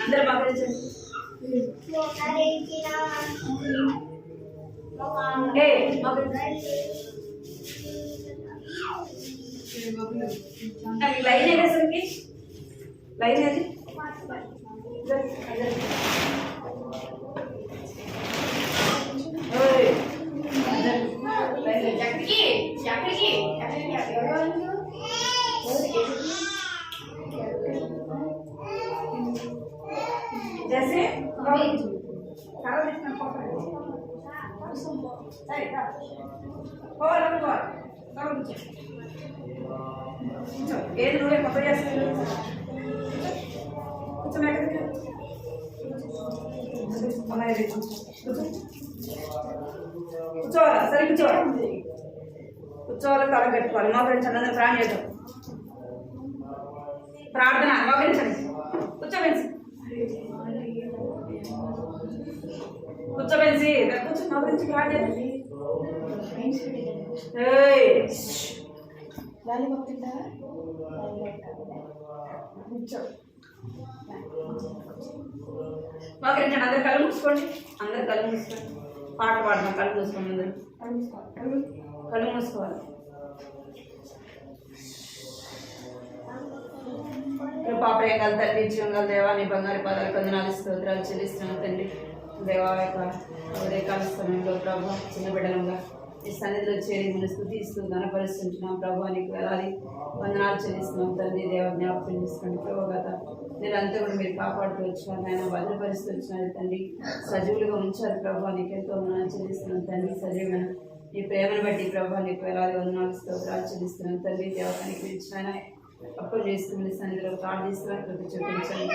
అందరూ మోకరించండి. Line ఏసరికి line అది जैसे కూర్చోవాలా సరే కూర్చోవాలి తల పెట్టుకోవాలి మోకరించండి అందరూ ప్రాణం చేద్దాం ప్రార్థన మోకరించండి కూర్చోవేసి కూర్చోవేసి కూర్చో మోకరించి ప్రార్థన చేద్దాం మోకరించండి అందరు కళ్ళు మూసుకోండి పాట పాడదాం కళ్ళు మూసుకోండి అందరు కళ్ళు మూసుకోవాలి పాపరేంగాల తండ్రి జీవంగల దేవా నీ బంగారు పాదాలు కొందనాలు స్తోత్రాలు చెల్లిస్తున్నాను తండ్రి దేవా యొక్క ఉదయకాల సమయంలో ప్రభు చిన్న బిడ్డలంగా ఈ సన్నిధిలో చేరి మనం స్తుతిస్తూ ఘనపరుస్తుంటున్నాం ప్రభు నీకు వేలాది వందనాలు చెల్లిస్తున్నాం తండ్రి దేవ జ్ఞాపకం చేసుకోండి ప్రభు గత నేనంతా కూడా మీరు కాపాడుతూ వచ్చినారు ఆయన భద్రపరుస్తూ వచ్చినారు తండ్రి సజీవులుగా ఉంచారు ప్రభు నీకు ఎంతో వందనాలు చెల్లిస్తున్నాం తండ్రి సజీవమైన నీ ప్రేమను బట్టి ప్రభు నీకు వేలాది వందనాలు స్తోత్రాలు చెల్లిస్తున్నాం తండ్రి దేవానికి పిలిచిన అప్పులు చేసుకుని సన్నిధిలో ప్రార్థిస్తున్నాను కృప చూపించండి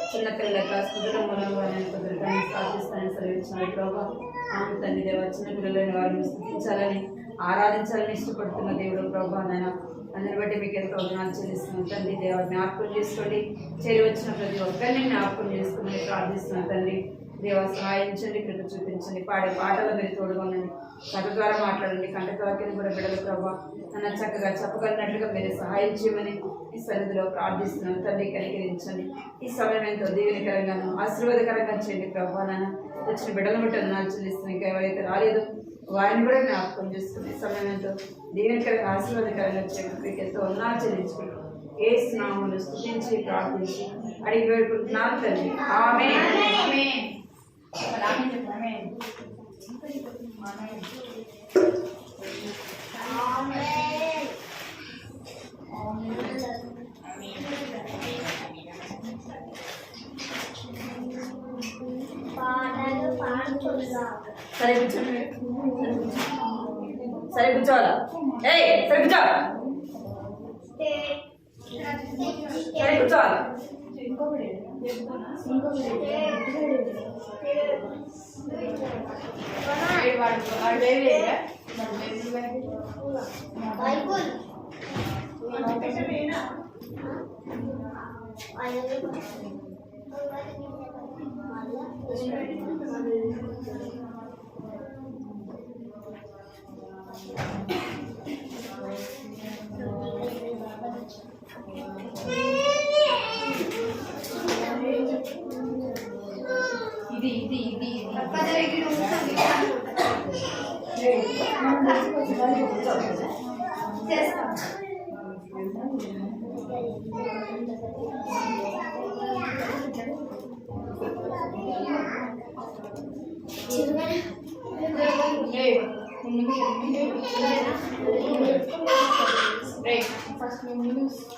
చిన్న పిల్లల స్మృతుల మూలంగా నేను కుదురుతాను స్థాపిస్తానని సెలవించినాడు ప్రభు ఆమె తండ్రి దేవ చిన్న పిల్లలని వారిని స్థుతించాలని ఆరాధించాలని ఇష్టపడుతున్న దేవుడు ప్రభు నాయన అందరిని బట్టి మీకు ఎంతో వందనాలు చెల్లిస్తున్నాను తండ్రి దేవ జ్ఞాపకం చేసుకోండి చేరి వచ్చిన ప్రతి ఒక్కరిని జ్ఞాపకం చేసుకుని ప్రార్థిస్తున్నాను తండ్రి దేవ సహాయించండి కృప చూపించండి పాడే పాటలు మీరు తోడుకోనండి కథ ద్వారా మాట్లాడండి కంటతోకిని కూడా బిడ్డలు ప్రభావ నన్ను చక్కగా చెప్పగలిగినట్లుగా మీరు సహాయం చేయమని ఈ సన్నిధిలో ప్రార్థిస్తున్నాను తండ్రి కనికరించండి ఈ సమయం ఎంతో దీవెనకరంగాను ఆశీర్వాదకరంగా చేయండి ప్రభావ నాన్న వచ్చిన బిడ్డలు బట్టి వందనాలు చెల్లిస్తున్నాను ఇంకా ఎవరైతే రాలేదు వారిని కూడా జ్ఞాపకం చేసుకుని సమయం ఎంతో దీవెనకరంగా ఆశీర్వాదకరంగా చేయండి మీకు ఎంతో వందనాలు చెల్లించుకుంటాం ఏ స్నామములు స్తుతించి ప్రార్థించి అడిగి వేడుకుంటున్నాను తండ్రి ఆమేన్ సరే కూర్చోండి సరే కూర్చోవాలా సరే కూర్చో సరే కూర్చోవాలా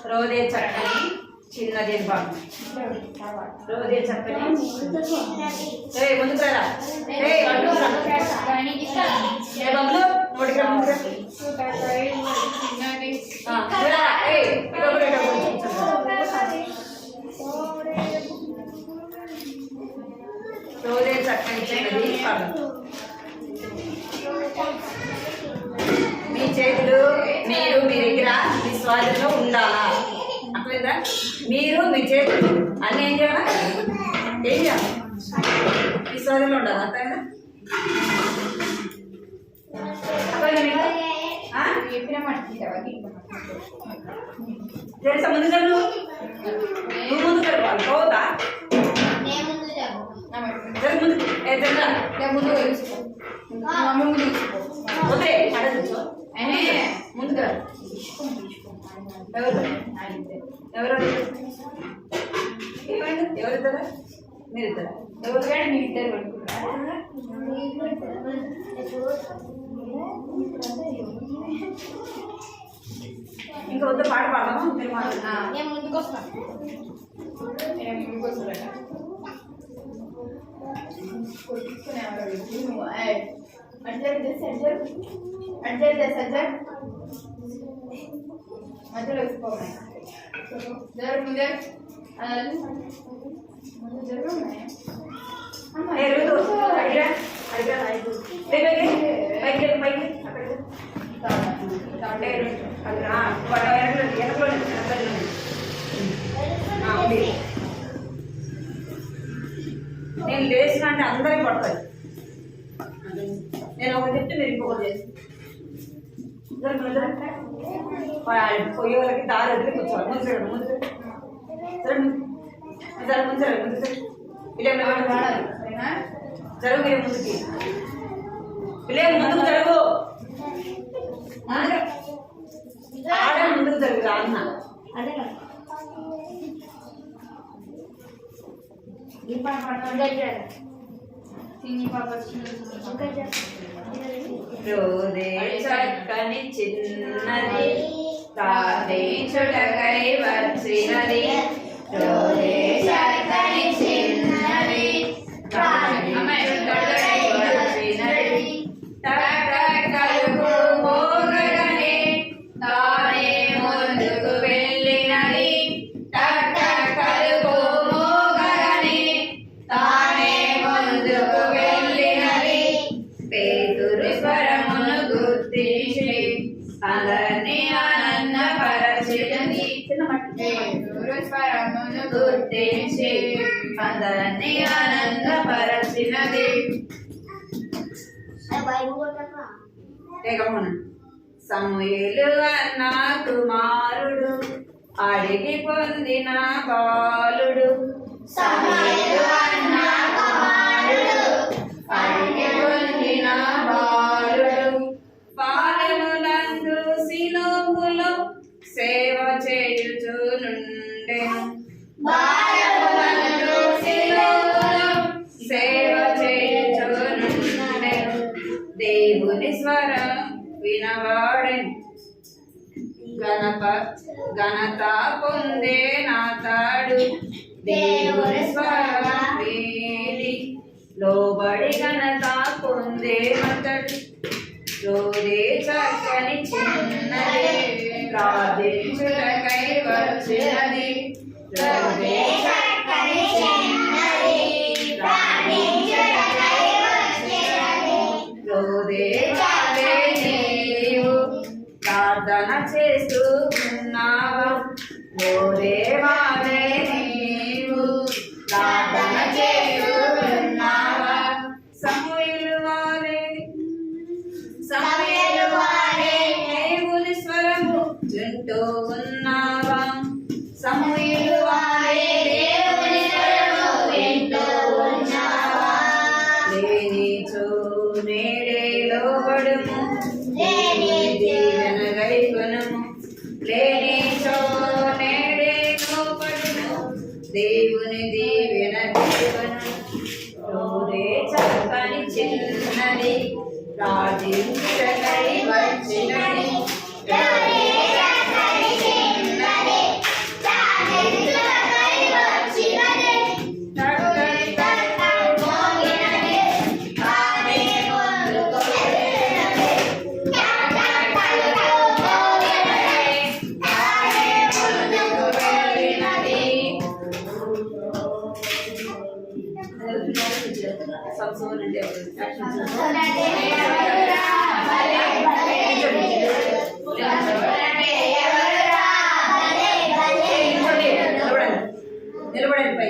రోజే చక్కని చిన్నది రోజే చక్కని ముందుకు రా బబ్లు నోటికి రోజే చక్కని చిన్నది మీ చేతులు మీరు మీ దగ్గర మీ స్వాధీనంలో ఉండాలా అట్లేదా మీరు మీ చేతులు అన్నీ ఏం చేయాలా ఏం చేయాలి మీ స్వాధీనంలో ఉండాలి అంతే కదా తెలుసా ముందు ముందు తెలుసుకో మమ్మీ ముందు తీసుకో వదిలే అడ కూర్చో అనే ముందుగా ఎవరు ఎవరు ఏమైంది ఎవరిద్దరా మీరిద్దరా ఎవరు కానీ మీ ఇద్దరు పడుకుంటారా ఇంకా వద్ద పాట పాడదామా మీరు మాట నేను ముందుకు వస్తాను నేను ముందుకు వస్తాను కొట్టుకునేవాడు నువ్వు అడ్జస్ట్ చేసి అడ్జస్ట్ చేసి అడ్జస్ట్ మధ్యలో వేసుకోవాలి జరుగు ముందే ముందు జరుగు నేను లేచిన అంటే అందరికి పడతాయి నేను ఒకటి చెప్తే మీరు ఇంకొకటి చేస్తాను పోయే వాళ్ళకి దారి వదిలి కూర్చోవాలి ముందు ముందు ముందు ముందు ఇలా వాడాలి జరుగు మీరు ముందుకి పిల్లే ముందుకు జరుగు ఆడ ముందుకు జరుగుతా అన్న అదే రోదే చక్కని చిన్నది తాదే చుటకై వచ్చినది రోదే చక్కని చిన్నది వచ్చినది కలుపు మోగడనే తానే ముందుకు వెళ్ళినది కలుపు మోగడనే తానే ముందుకు వెళ్ళినది పేతురు స్వరమును గుర్తించి అందరినీ ఆనందపరచినది పేతురు స్వరమును గుర్తించి అందరినీ ఆనందపరచినది సమూయేలు అన్న కుమారుడు అడిగి పొందిన బాలుడు సమూయేలు అన్న కుమారుడు అడిగి పొందిన బాలుడు పాలెములందు సిలువలో సేవ చేయుచునుండెను పాలెములందు సిలువలో సేవ చేయుచునుండెను దేవుని స్వరం వినవాడెను ఘనత పొందే నాతాడు దేవుని స్వరం విని లోబడి ఘనత పొందే అతడు రోదే చక్కని చిన్నది ప్రార్థించుటకై వచ్చినది రోదే చక్కని చిన్నది ప్రార్థించుటకై వచ్చినది రోదే చాలే నీవు ప్రార్థన చేస్తూ ఉన్నావా రోదే వాలే నీవు ప్రార్థన చేస్తూ ఉన్నావా సమూయేలు వాలే దేవుని స్వరము వింటూ ఉన్నావా సమూయేలు వాలే దేవుని స్వరము వింటూ ఉన్నావా లేనిచో నేడే లోబడుము దీవెన గైకొనుము లేనిచో నేడే లోబడుము దేవుని దీవెన గైకొనుము రోదే చక్కని చిన్నది ప్రార్థించుటకై వచ్చినది రోదే చక్కని చిన్నది ప్రార్థించుటకై వచ్చినది చక్కని మోగినది తానే ముందుకు వెళ్ళినది మోగినది తానే ముందుకు వెళ్ళినది సంసోన్ అంటే నిలబడండి పై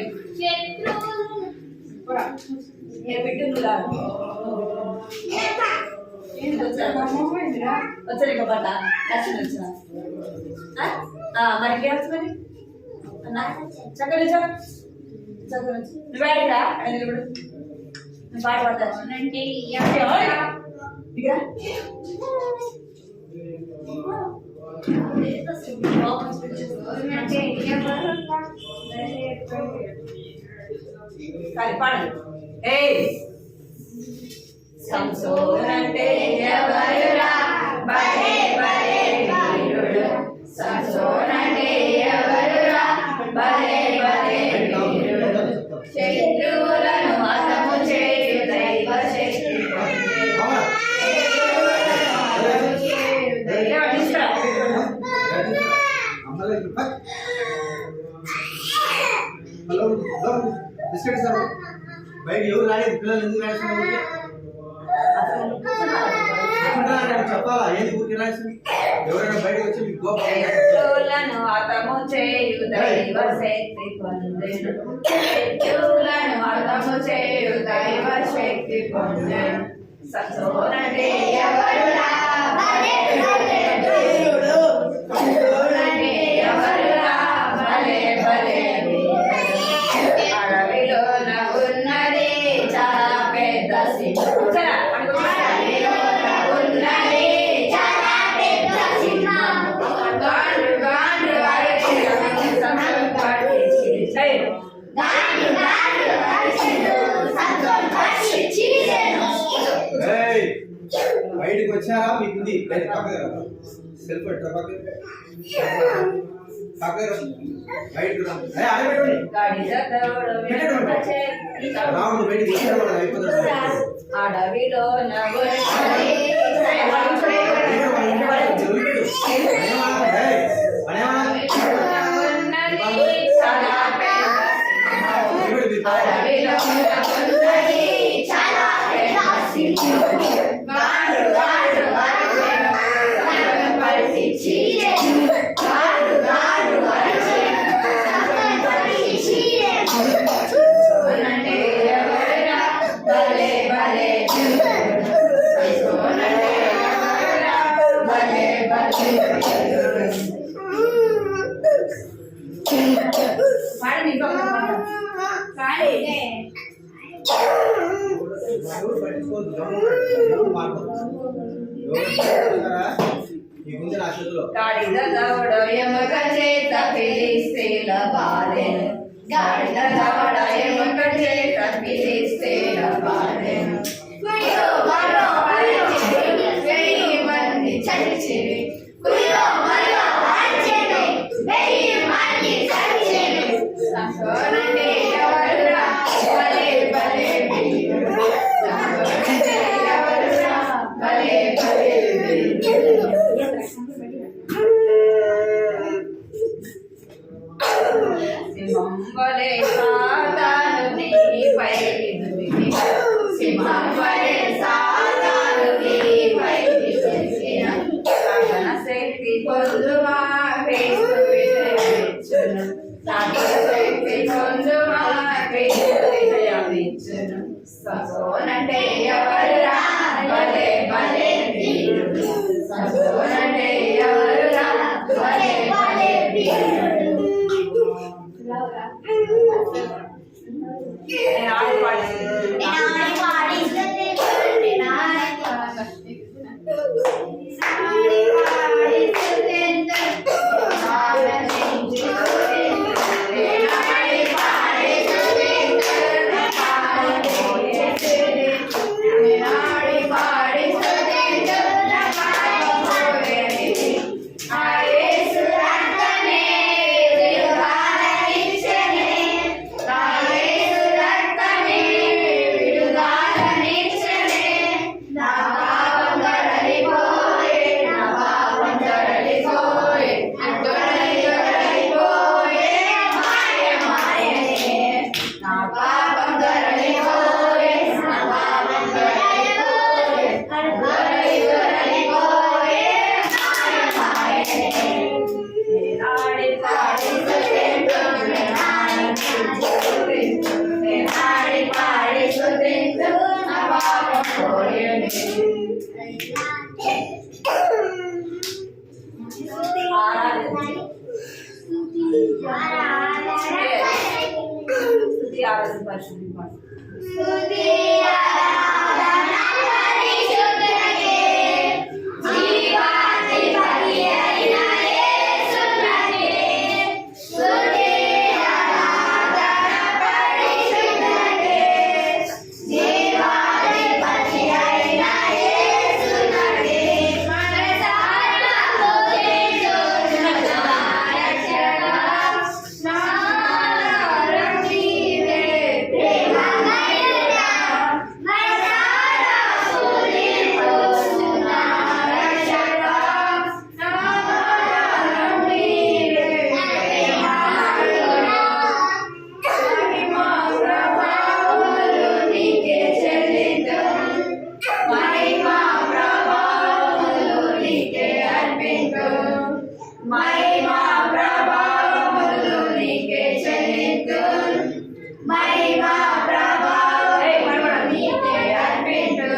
వచ్చారు ఇంకా బట్ట దర్శనం వచ్చిన మరి ఇంకేం వచ్చు మరి చక్కగా చక్కగా నువ్వు అడిగిరా నిలబడు భయపడతాను అంటే ఎవరు దిగా అంటే ఎవరు కానీ పాడండి ఏయ్ సంసోన్ అంటే ఎవరురా భలే భలే వీరుడు సంసోన్ అంటే ఎవరురా భలే భలే వీరుడు శత్రువులను హతము చేయు దైవ శక్తి బిస్కెట్ సార్ బయట ఎవరు రాలేదు పిల్లలు ఎందుకు రాస్తున్నారు చెప్పాలా ఏంది ఊరికి రాసింది ఎవరైనా బయటకు వచ్చి మీకు గోప శత్రువులను హతము చేయు దైవ శక్తి పొందెను శత్రువులను హతము చేయు దైవ శక్తి పొందెను సంసోన్ అంటే ఎవరురా భలే భలే వీరుడు సంసోన్ అంటే ఎవరురా భలే భలే వీరుడు అడవిలోన ఉన్నది చాలా పెద్ద సింహం అడవిలోన ఉన్నది చాలా పెద్ద సింహం గాండ్రు గాండ్రు అరిచెను సంసోన్ పట్టించి గాండ్రు గాండ్రు అరిచెను సంసోన్ పట్టించి ఏయ్ బయటకు వచ్చారా మీకు ఉంది బయట పక్కగా సెల్ పెట్టరా పక్కగా బయటకు రా ఆడబెట్టండి రాముడు బయటకు వచ్చారు వాళ్ళు అయిపోతాడు అడవిలో మీకుంది నా చేతిలో గాడిద దవడ ఎముక చేత ఫిలిస్తీన్ల బాధెను గాడిద దవడ ఎముక చేత ఫిలిస్తీన్ల బాధెను కుయ్యో మరో అరిచెను 1000 మంది చచ్చిరి కుయ్యో మరో అరిచెను 1000 మంది చచ్చిరి సంసోన్ అంటే ఎవరురా భలే భలే వీరుడు సంసోన్ అంటే ఎవరురా భలే భలే వీరుడు సింహం వలె సాతాను నీపై దుమికి సింహం వలె సాతాను నీపై దుమికిన సాధన శక్తి పొందుమా క్రీస్తు విజయమిచ్చును సాధన శక్తి పొందుమా క్రీస్తు విజయమిచ్చును సంసోన్ అంటే ఎవరురా భలే భలే వీరుడు సంసోన్ అంటే ఎవరురా భలే భలే వీరుడు స్తుతి ఆరాధన పరిశుద్ధి మహిమా ప్రభావం నీకే అర్పింతు.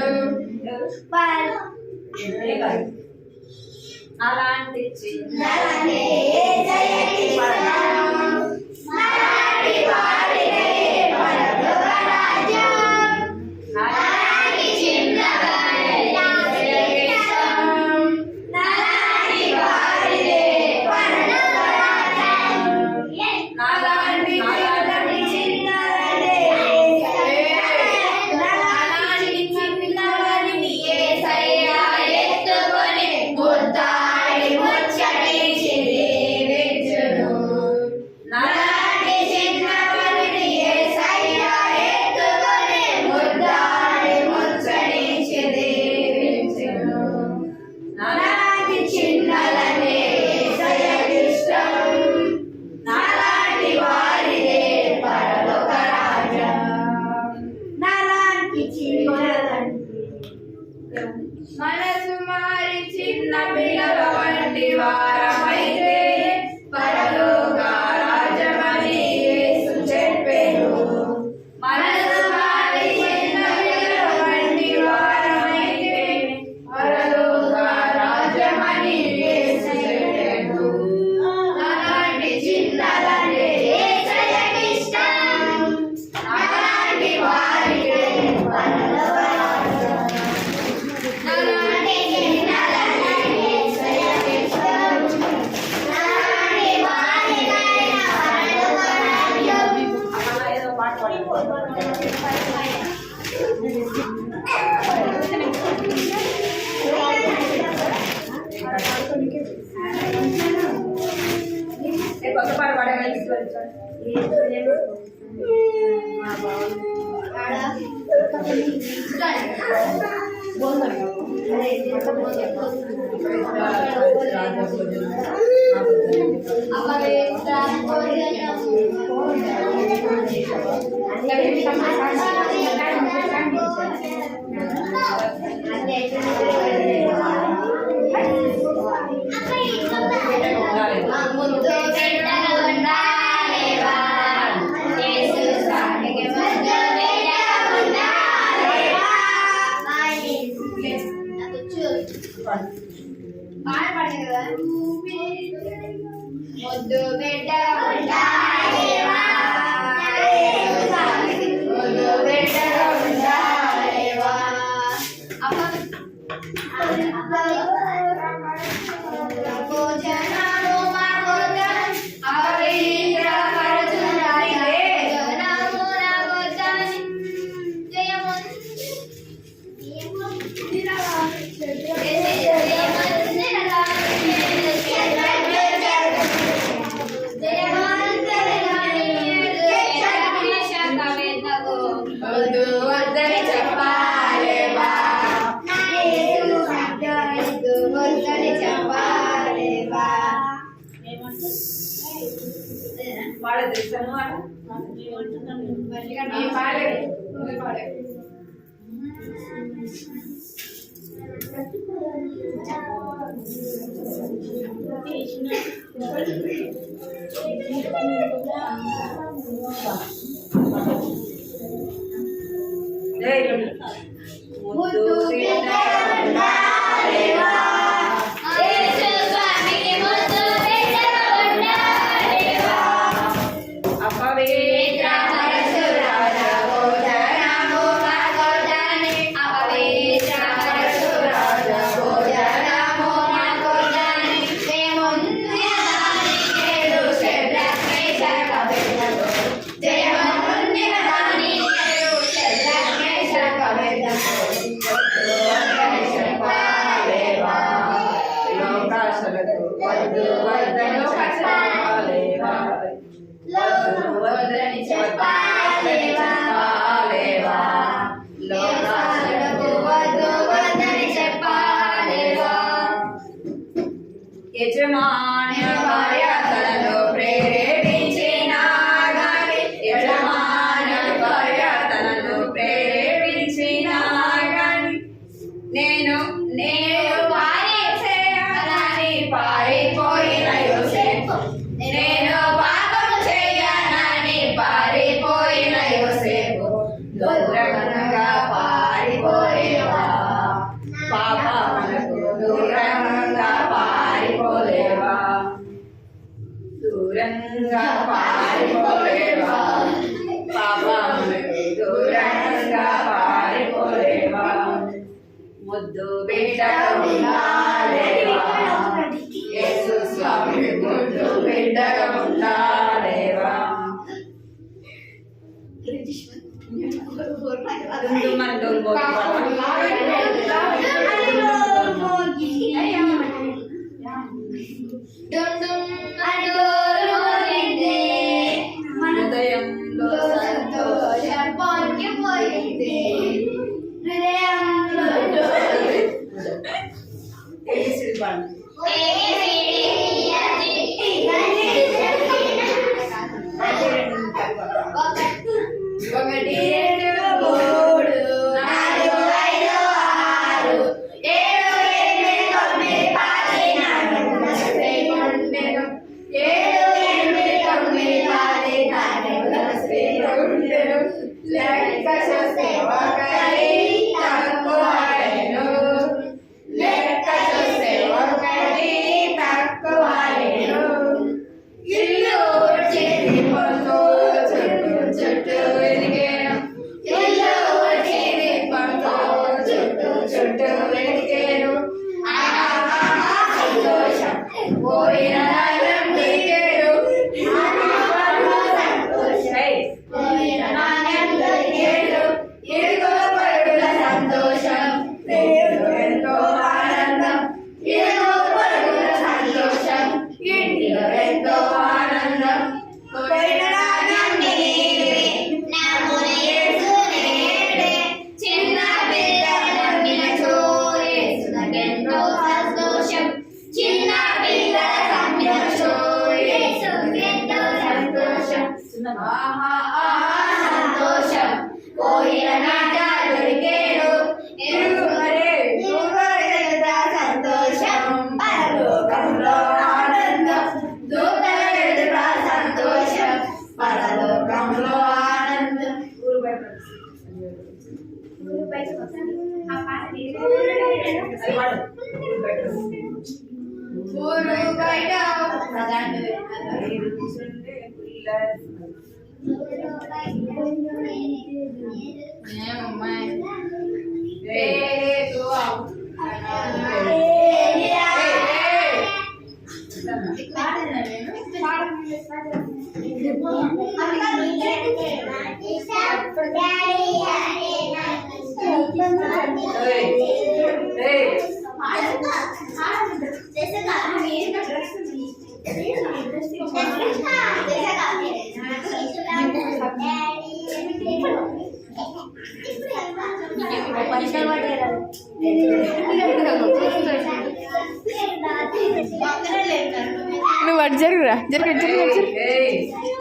అలాంటి చిన్న నలనే జయకిష్టం, నలాంటి వారిదే పరలోక రాజ్యం. నలాంటి చిన్నవారే జయకిష్టం, నలాంటి వారిదే పరలోక రాజ్యం. నలాంటి చిన్నవారే నలాంటి చిన్నవారిని యేసయ్య ఎత్తుకొని ముద్దాడి ముచ్చటించి దీవించును. నలాంటి చిన్నవారిని యేసయ్య ఎత్తుకొని ముద్దాడి ముచ్చటించి దీవించును. నలాంటి చిన్నలనే యేసయ్యకిష్టం, నలాంటి వారిదే పరలోక రాజ్యం. నలాంటి చిన్నలంటే మనసు మారి చిన్న పిల్లల వంటి వారమైతే పరలోక రాజ్యమని యేసు చెప్పెను. మనసు మారి చిన్న పిల్లల వంటి వారమైతే పరలోక రాజ్యమని యేసు చెప్పెను. నలాంటి చిన్నలంటే యేసయ్యకిష్టం, నలాంటి వారికే పరలోక రాజ్యం. నలాంటి చిన్నలంటే యేసయ్యకిష్టం, నలాంటి వారికే పరలోక రాజ్యం. ఏదో పాట కొత్త పాట పాడగలిగి ముద్దు బిడ్డలు ఉండాలేవా, యేసు సాటికి ముద్దు బిడ్డలు ఉండాలేవా. పాడపడదు కదా. ముద్దు బిడ్డ ఉండాలేవా, యేసు సాటికి ముద్దు బిడ్డలు ఉండాలేవా. భోజనాలు మా కోసం అపవిత్రపరచునాయి, భోజనము నా కోసం వద్దు వద్దని చెప్పాలేవా, వద్దని చెప్పాలేవా. పాడదు ఇస్తాను ముద్దు బిడ్డలుండాలేవా, యేసు స్వామికి ముద్దు బిడ్డలుండాలేవా. అపవిత్రపరచు రాజా భోజనము మా కోసని, అపవిత్రపరచు రాజా భోజనము మా కోసని. జయముందిన దాని కేడు శద్రక్ మేషక్ అబేద్నెగో, జయముందిన దాని కేడు శద్రక్ మేషక్ అబేద్నెగో. వద్దని చెప్పాలేవా, లోకాశలకు వద్దు వద్దని చెప్పాలేవా, వద్దని చెప్పాలేవా, లోకాశలకు వద్దు వద్దని చెప్పాలేవా. యజమాన్య భార్య తనను ప్రేరేపించినా గాని, యజమాన్య భార్య తనను ప్రేరేపించినా గాని, నేను పారిపోయానని పారిపోయిన యోసేపు, నేను పాపము చేయనని పారిపోయిన పారిపోలేవా పాపములకు దూరంగా పారిపోలేవా ముద్దు బిడ్డగా ఉండాలేవా యేసు స్వామి ముద్దు బిడ్డగా ఉండాలేవా మన డోర్ హృదయంలో సంతోషం పొంగిపోయింది ఏబిసిడి పాడు ఒకటి రెండు మూడు నాలుగు ఐదు ఆరు ఏడు ఎనిమిది తొమ్మిది పది నమస్తే ఉండెను ఏడు ఎనిమిది తొమ్మిది పది నమస్తే ఉండెను లెక్క చూస్తే ఒకటి తక్కువైను లెక్క చూస్తే ఒకటి తక్కువైను ఇల్లు చేతి పొందు చుట్టూ చుట్టూ వెలిగేను ఇల్లు చేతి పొందు చుట్టూ చుట్టూ వెలిగేను సంతోషం పోయిన నాణ్యం దొరికేను పోయిన నాణ్యం దొరికేను ఇరుగు పరుగుల సంతోషం ఎంతో ఆనందం ఇరుగు పరుగుల సంతోషం ఇంటిలో ఎంతో ఆనందం పోయిన నాణ్యం నీవే నమ్మున యేసు నేడే చిన్న పిల్ల నమ్మిన యేసు నాకెంతో సంతోషం చిన్న పిల్ల నమ్మిన యేసు ఎంతో సంతోషం ఆహా ఆహా సంతోషం పోయిన నాట దొరికేను సంతోషం పరలోకంలో ఆనందం దూతల ఎదుట సంతోషం పరలోకంలో ఆనందం ఊరు బయట నువ్వు అటు జరుగురా జరుగు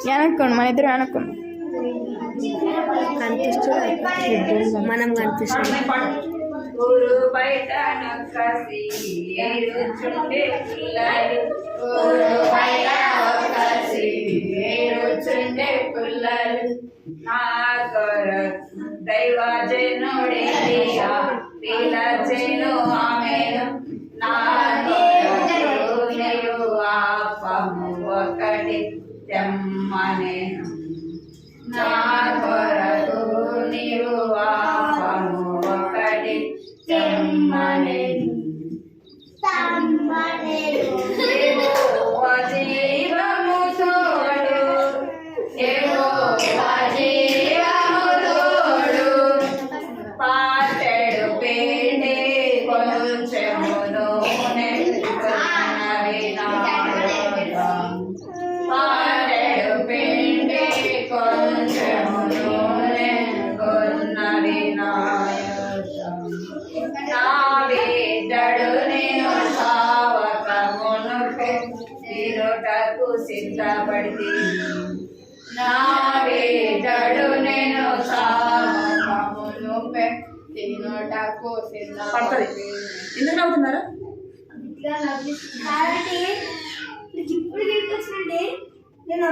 వెనక్కోండి మన ఇద్దరు వెనక్కోండి మనం కనిపిస్తాం ఊరు బయట నొక్కసి ఏరుచుండే పిల్లలు ఊరు బయట నొక్కసి ఏరుచుండే పిల్లలు నా కొరకు దైవజనుడేలియా పిలచెను ఆమెను నా కొరకు నీవు ఆపము ఒకటి తెమ్మనేను నా కొరకు నీవు ఆపము ఒకటి తెమ్మనేను యెహోవా జీవము తోడు యెహోవా జీవము తోడు పాటెడు పిండి కొంచెము నూనె కొన్నవి నాయకం పాటెడు పిండి కొంచెము నూనె కొన్నవి నాయకం నా బిడ్డడు నేను సావక మునుపే తిరుటకు సిద్ధపడి నా బిడ్డడు నేను సావక మునుపే తిరుటకు సిద్ధపడి ఎందుకు నవ్వుతున్నారు ఇప్పుడు వచ్చినంటే నేను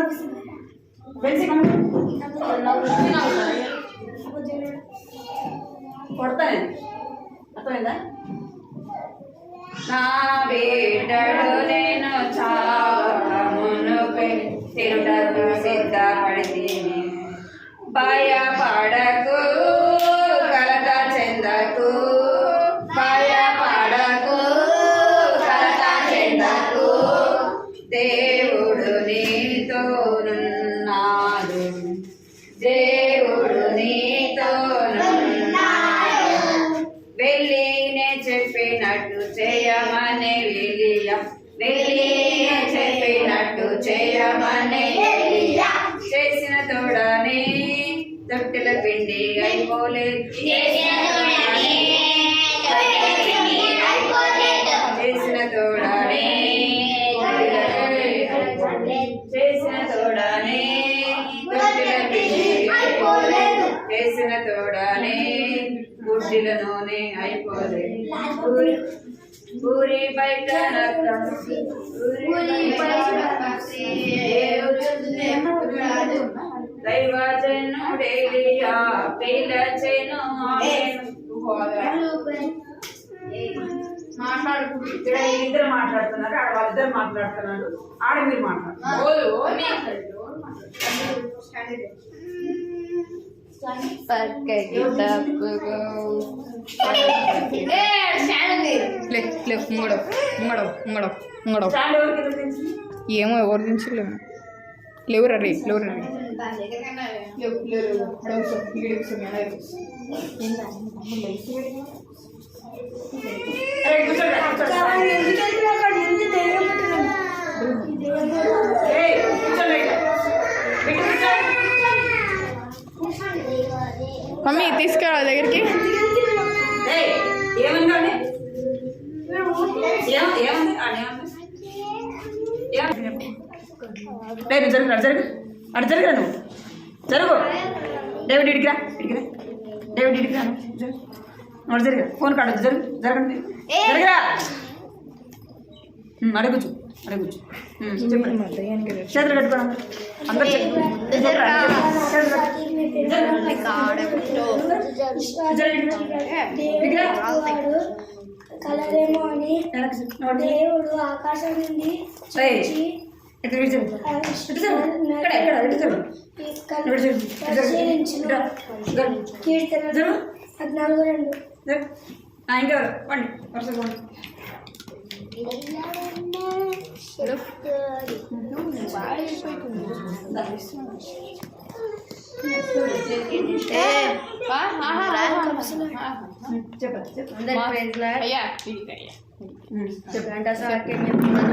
కొడతాను అర్థమైందా నా బిడ్డడు నేను చావక మునుపే తిరుటకు సిద్ధ భయపడకు కలత చెందకు భయపడకు కలత చెందకు దేవుడు నీతోనున్నాడు దేవుడు నీతోనున్నాడు వెళ్ళినే చెప్పినట్టు చేయమని విలియం వెళ్ళినే చెప్పినట్టు చేయమని ఎలీయా చేసిన తోడనే తొట్టెల పిండి అయిపోలేదు చేసిన తోడనే చేసిన తోడనే తొట్టెల పిండి అయిపోలేదు చేసిన తోడనే గుడ్డిల నూనె అయిపోలేదు ఊరి బయట రక్తం దైవజనుడేలియా పిలచెను ఇక్కడ ఇద్దరు మాట్లాడుతున్నారు ఆడ వాళ్ళిద్దరు మాట్లాడుతున్నారు ఆడ మీరు మాట్లాడుతున్నారు ఏమో ఎవరు దించలేము లేవురా రే లేవురా రే మమ్మీ తీసుకురా దగ్గరికి ఏమన్నా జరుగు జరుగు అటు జరుగురా నువ్వు జరుగు డేవిడ్ ఇడికిరా ఇడికిరా డేవిడ్ ఇడికిరా నువ్వు జరిగా ఫోన్ కాడు జరుగు జరగండి జరగరా అడగచ్చు అడగచ్చు చేతులు కట్టుకోండి అందరు కలరేమో అని దేవుడు ఆకాశం నుండి కీర్తన 14:2 ఇంకెవరు పండి వరుస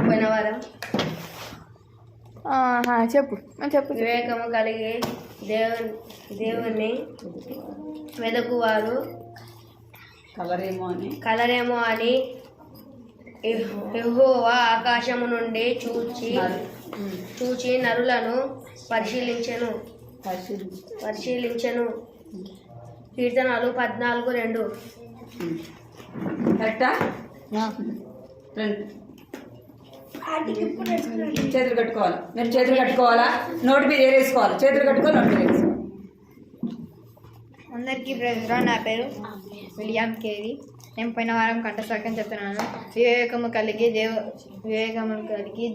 పోయిన వారం చెప్పు చెప్పు వివేకము కలిగి దేవుణ్ణి వెదకువారు కలరేమో అని యెహోవా ఆకాశము నుండి చూచి నరులను పరిశీలించెను కీర్తనలు 14:2 కరెక్టా చేతులు కట్టుకోవాలి మీరు చేతులు కట్టుకోవాలా నోటి మీద ఏరేసుకోవాలి చేతులు కట్టుకోవాలి నోటి మీద ఏరేసుకోవాలి అందరికీ ప్రెజరా నా పేరు విలియం కేవి నేను పోయిన వారం కంఠసాకం చెప్తున్నాను వివేకము కలిగి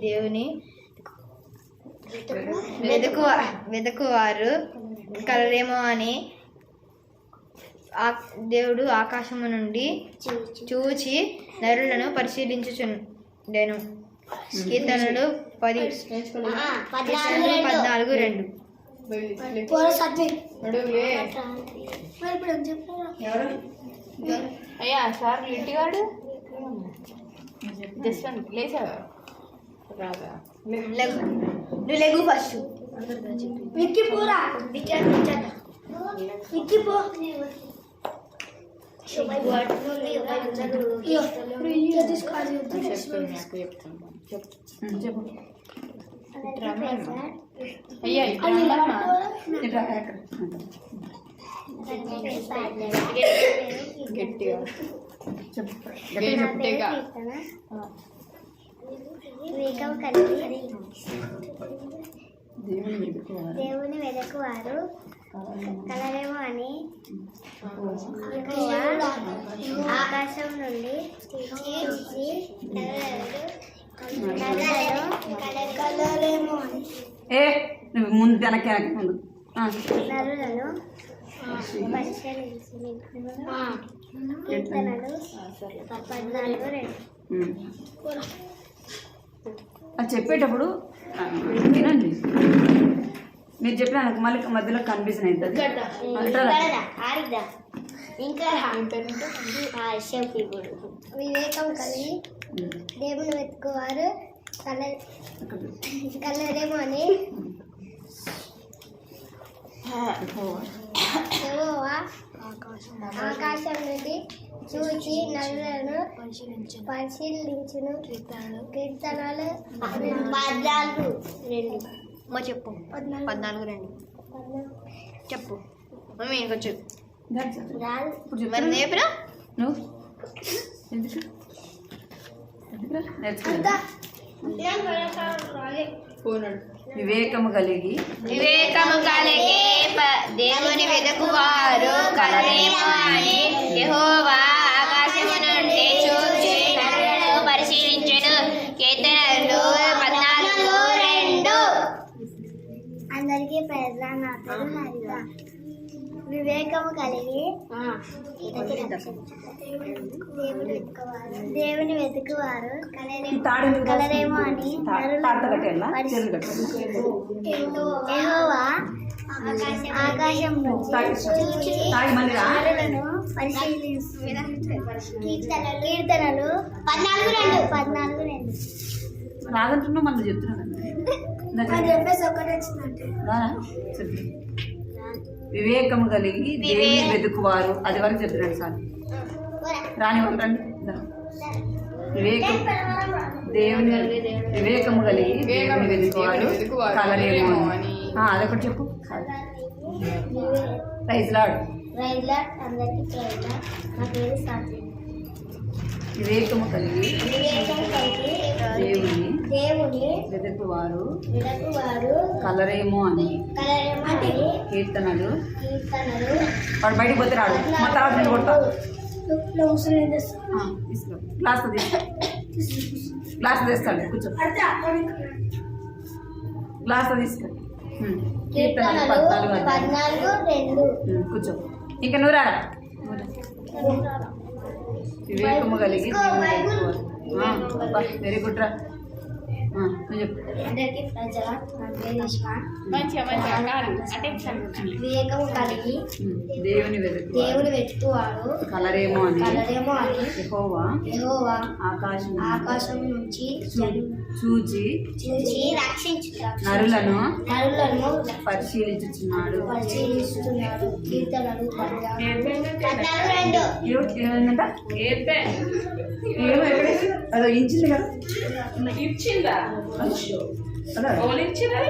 దేవుని వెదకువారు కలరేమో అని దేవుడు ఆకాశము నుండి చూచి నరులను పరిశీలించుచుండెను కీర్తనలు 14:2 అయ్యా సార్ లిట్టిగాడు జస్ట్ లేచా రాగా లెగు ఫస్ట్ విక్కి పూరా విక్కి పో అయ్యా గట్టిగా వివేకం కలిగి దేవుని వెదకువారు కలరేమో అని ఆకాశం నుండి నువ్వు ముందు వెనక్కి ముందు నరులను పరిశీలించిన కీర్తనలు 14:2. అది చెప్పేటప్పుడు వినండి. మీరు చెప్పిన నాకు మళ్ళీ మధ్యలో కన్ఫ్యూజన్ అవుతుంది. వివేకం కలిగి దేవుని వెతుకువారు కలరేమో అని యెహోవా ఆకాశం నుండి చూచి నరులను పరిశీలించును. కీర్తనలు 14:2. చెప్పు 14:2 చెప్పు మమ్మీ ఇంకొచ్చు మరి నేర్పురా నువ్వు ఎందుకు నేర్చుకుంటా. వివేకము కలిగి దేవుని వెతుకువారు కలరేమో అని యెహోవా ఆకాశము నుండి చూచి నరులను పరిశీలించెను. కీర్తనలు 14:2. అందరికీ ప్రధానతలు హరిత. వివేకము కలిగి దేవుని వెతుకువారు కలరేమో అని యెహోవా ఆకాశం నుంచి నరులను పరిశీలించు. కీర్తనలు 14:2. రాదంటున్నావు మళ్ళీ చెప్తున్నాను. వివేకము కలిగి దేవుని వెతుకువారు అది వరకు చెప్తున్నాడు సార్. రాని రండి. వివేకము కలిగి దేవుని వెతుకువారు కలరేమో అని అదొకటి చెప్పు. Praise Lord. అందరికీ ప్రైజ్ లార్డ్. నా పేరు సాత్విక్. వివేకము కలిగి దేవుని వెతుకువారు కలరేమో అని కీర్తనలు వాడు బయటికి పోతే రాడు మా తర్వాత నేను కొడతా. తీసుకో గ్లాస్ తెస్తాడు కూర్చో. గ్లాస్ తీసుకో. కీర్తనలు 14:2. కూర్చో. ఇంకా నువ్వు రారా. వివేకము కలిగి వెరీ గుడ్ రా. అందరికీ ప్రజల వివేకము కలిగి దేవుని వెతుకువాడు కలరేమో అని యెహోవా ఆకాశం నుంచి చూచి నరులను పరిశీలించుచున్నాడు. కీర్తనలు 14:2. అదో ఇంచింది కదా. ఇచ్చిందా ఇచ్చిందా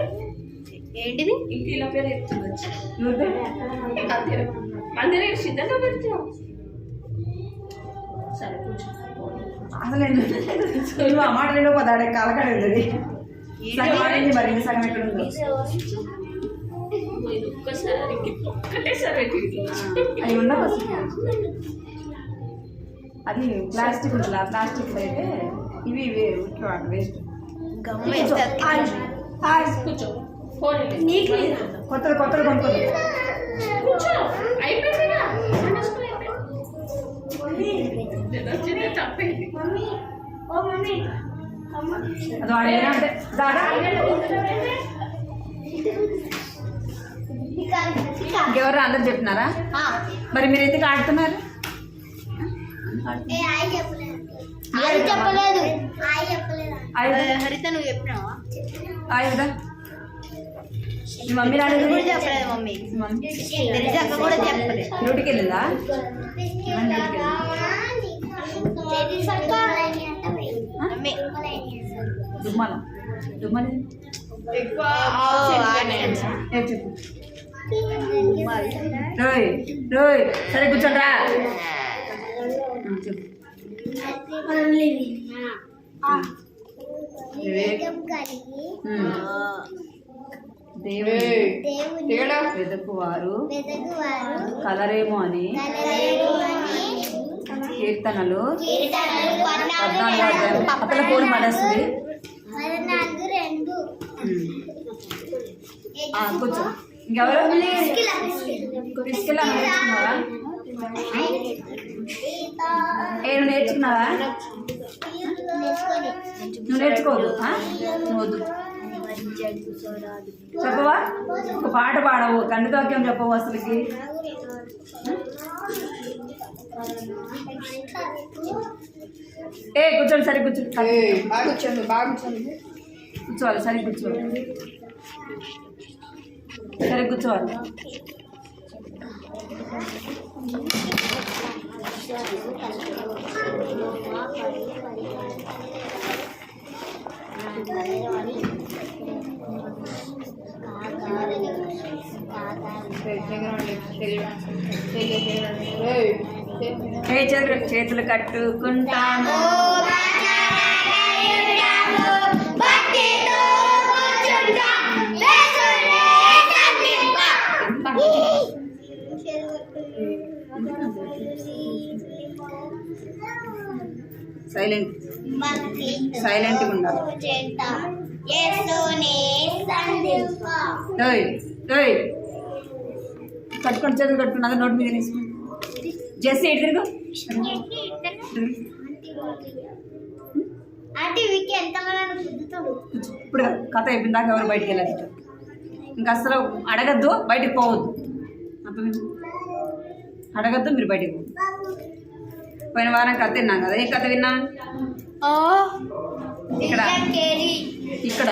ఏంటిది ఇంక ఇలా పేరు మందిరం సిద్ధంగా పెడతాం. సరే కూర్చో. అసలు నువ్వు ఆ మాట లేడో పదాడే కాలకాడేది సగం ఆడింది మరి సగం ఎక్కడ ఉందో ఒక్కసారి ఒక్కటేసారి అవి ఉండవు అసలు. అది ప్లాస్టిక్ ఉంటుంది. ఆ ప్లాస్టిక్ అయితే ఇవి వేస్ట్. కూర్చో కొత్తలు కొనుక్కోండి. కూర్చో అయిపోయిందా తప్పేది. అది వాడేనా అంటే దాడా ఇంకెవరు అందరు చెప్పినారా? మరి మీరు ఎందుకు ఆడుతున్నారు? చెప్పలేదు. హరిత నువ్వు చెప్పినావా? ఆయుధ మీ మమ్మీ రాలేదు. చెప్పలేదు మమ్మీ. అక్క కూడా చెప్పలేదు. డ్యూటీకి వెళ్ళిందా? దుమ్మాలం దుమ్మని ఎక్కువ చెప్పు. రోయ్ రోయ్ సరే కూర్చోండి రా. చెప్పు. దేవుని వెతుకువారు కలరేమో అని కీర్తనలు 14:2. అతను ఫోన్ పడేస్తుంది. కూర్చో. ఇంకెవరు ప్రిస్కిల్లా నేర్చుకున్నావా? నువ్వు నేర్చుకున్నావా? నువ్వు నేర్చుకోవద్దు, నువ్వు వద్దు. చెప్పవా? ఒక పాట పాడవు, కంటితోక్యం చెప్పవు అసలుకి. కూర్చోండి, సరే కూర్చోండి. బాగా కూర్చోండి, బాగా కూర్చోండి. కూర్చోవాలి, సరే కూర్చోవాలి, సరే కూర్చోవాలి. చేతులు కట్టుకుంటాము, సైలెంట్గా ఉండాలి. కట్టుకోండి, చేతులు కట్టుకున్నది నోటి మీద తీసుకుని జెస్సీ ఎటు తిరుగు. ఇప్పుడు కథ అయిపోయిన దాకా ఎవరు బయటికి వెళ్ళదు. ఇంకా అసలు అడగద్దు, బయటికి పోవద్దు. అడగద్దు, మీరు బయటికి పోవద్దు. పోయిన వారం కథ విన్నాం కదా, ఏ కథ విన్నాం? ఇక్కడ ఇక్కడ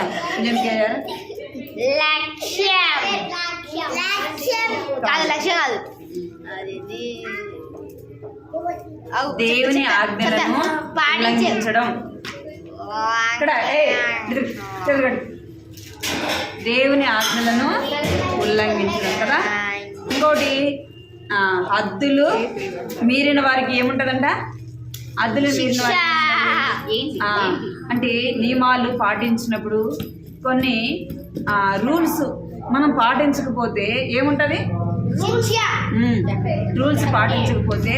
దేవుని ఆజ్ఞలను ఉల్లంఘించడం. ఇక్కడ దేవుని ఆజ్ఞలను ఉల్లంఘించడం కదా. ఇంకోటి హద్దులు మీరిన వారికి ఏముంటుందంట? హద్దులు మీరిన వారికి అంటే నియమాలు పాటించినప్పుడు కొన్ని రూల్స్ మనం పాటించకపోతే ఏముంటుంది? రూల్స్ పాటించకపోతే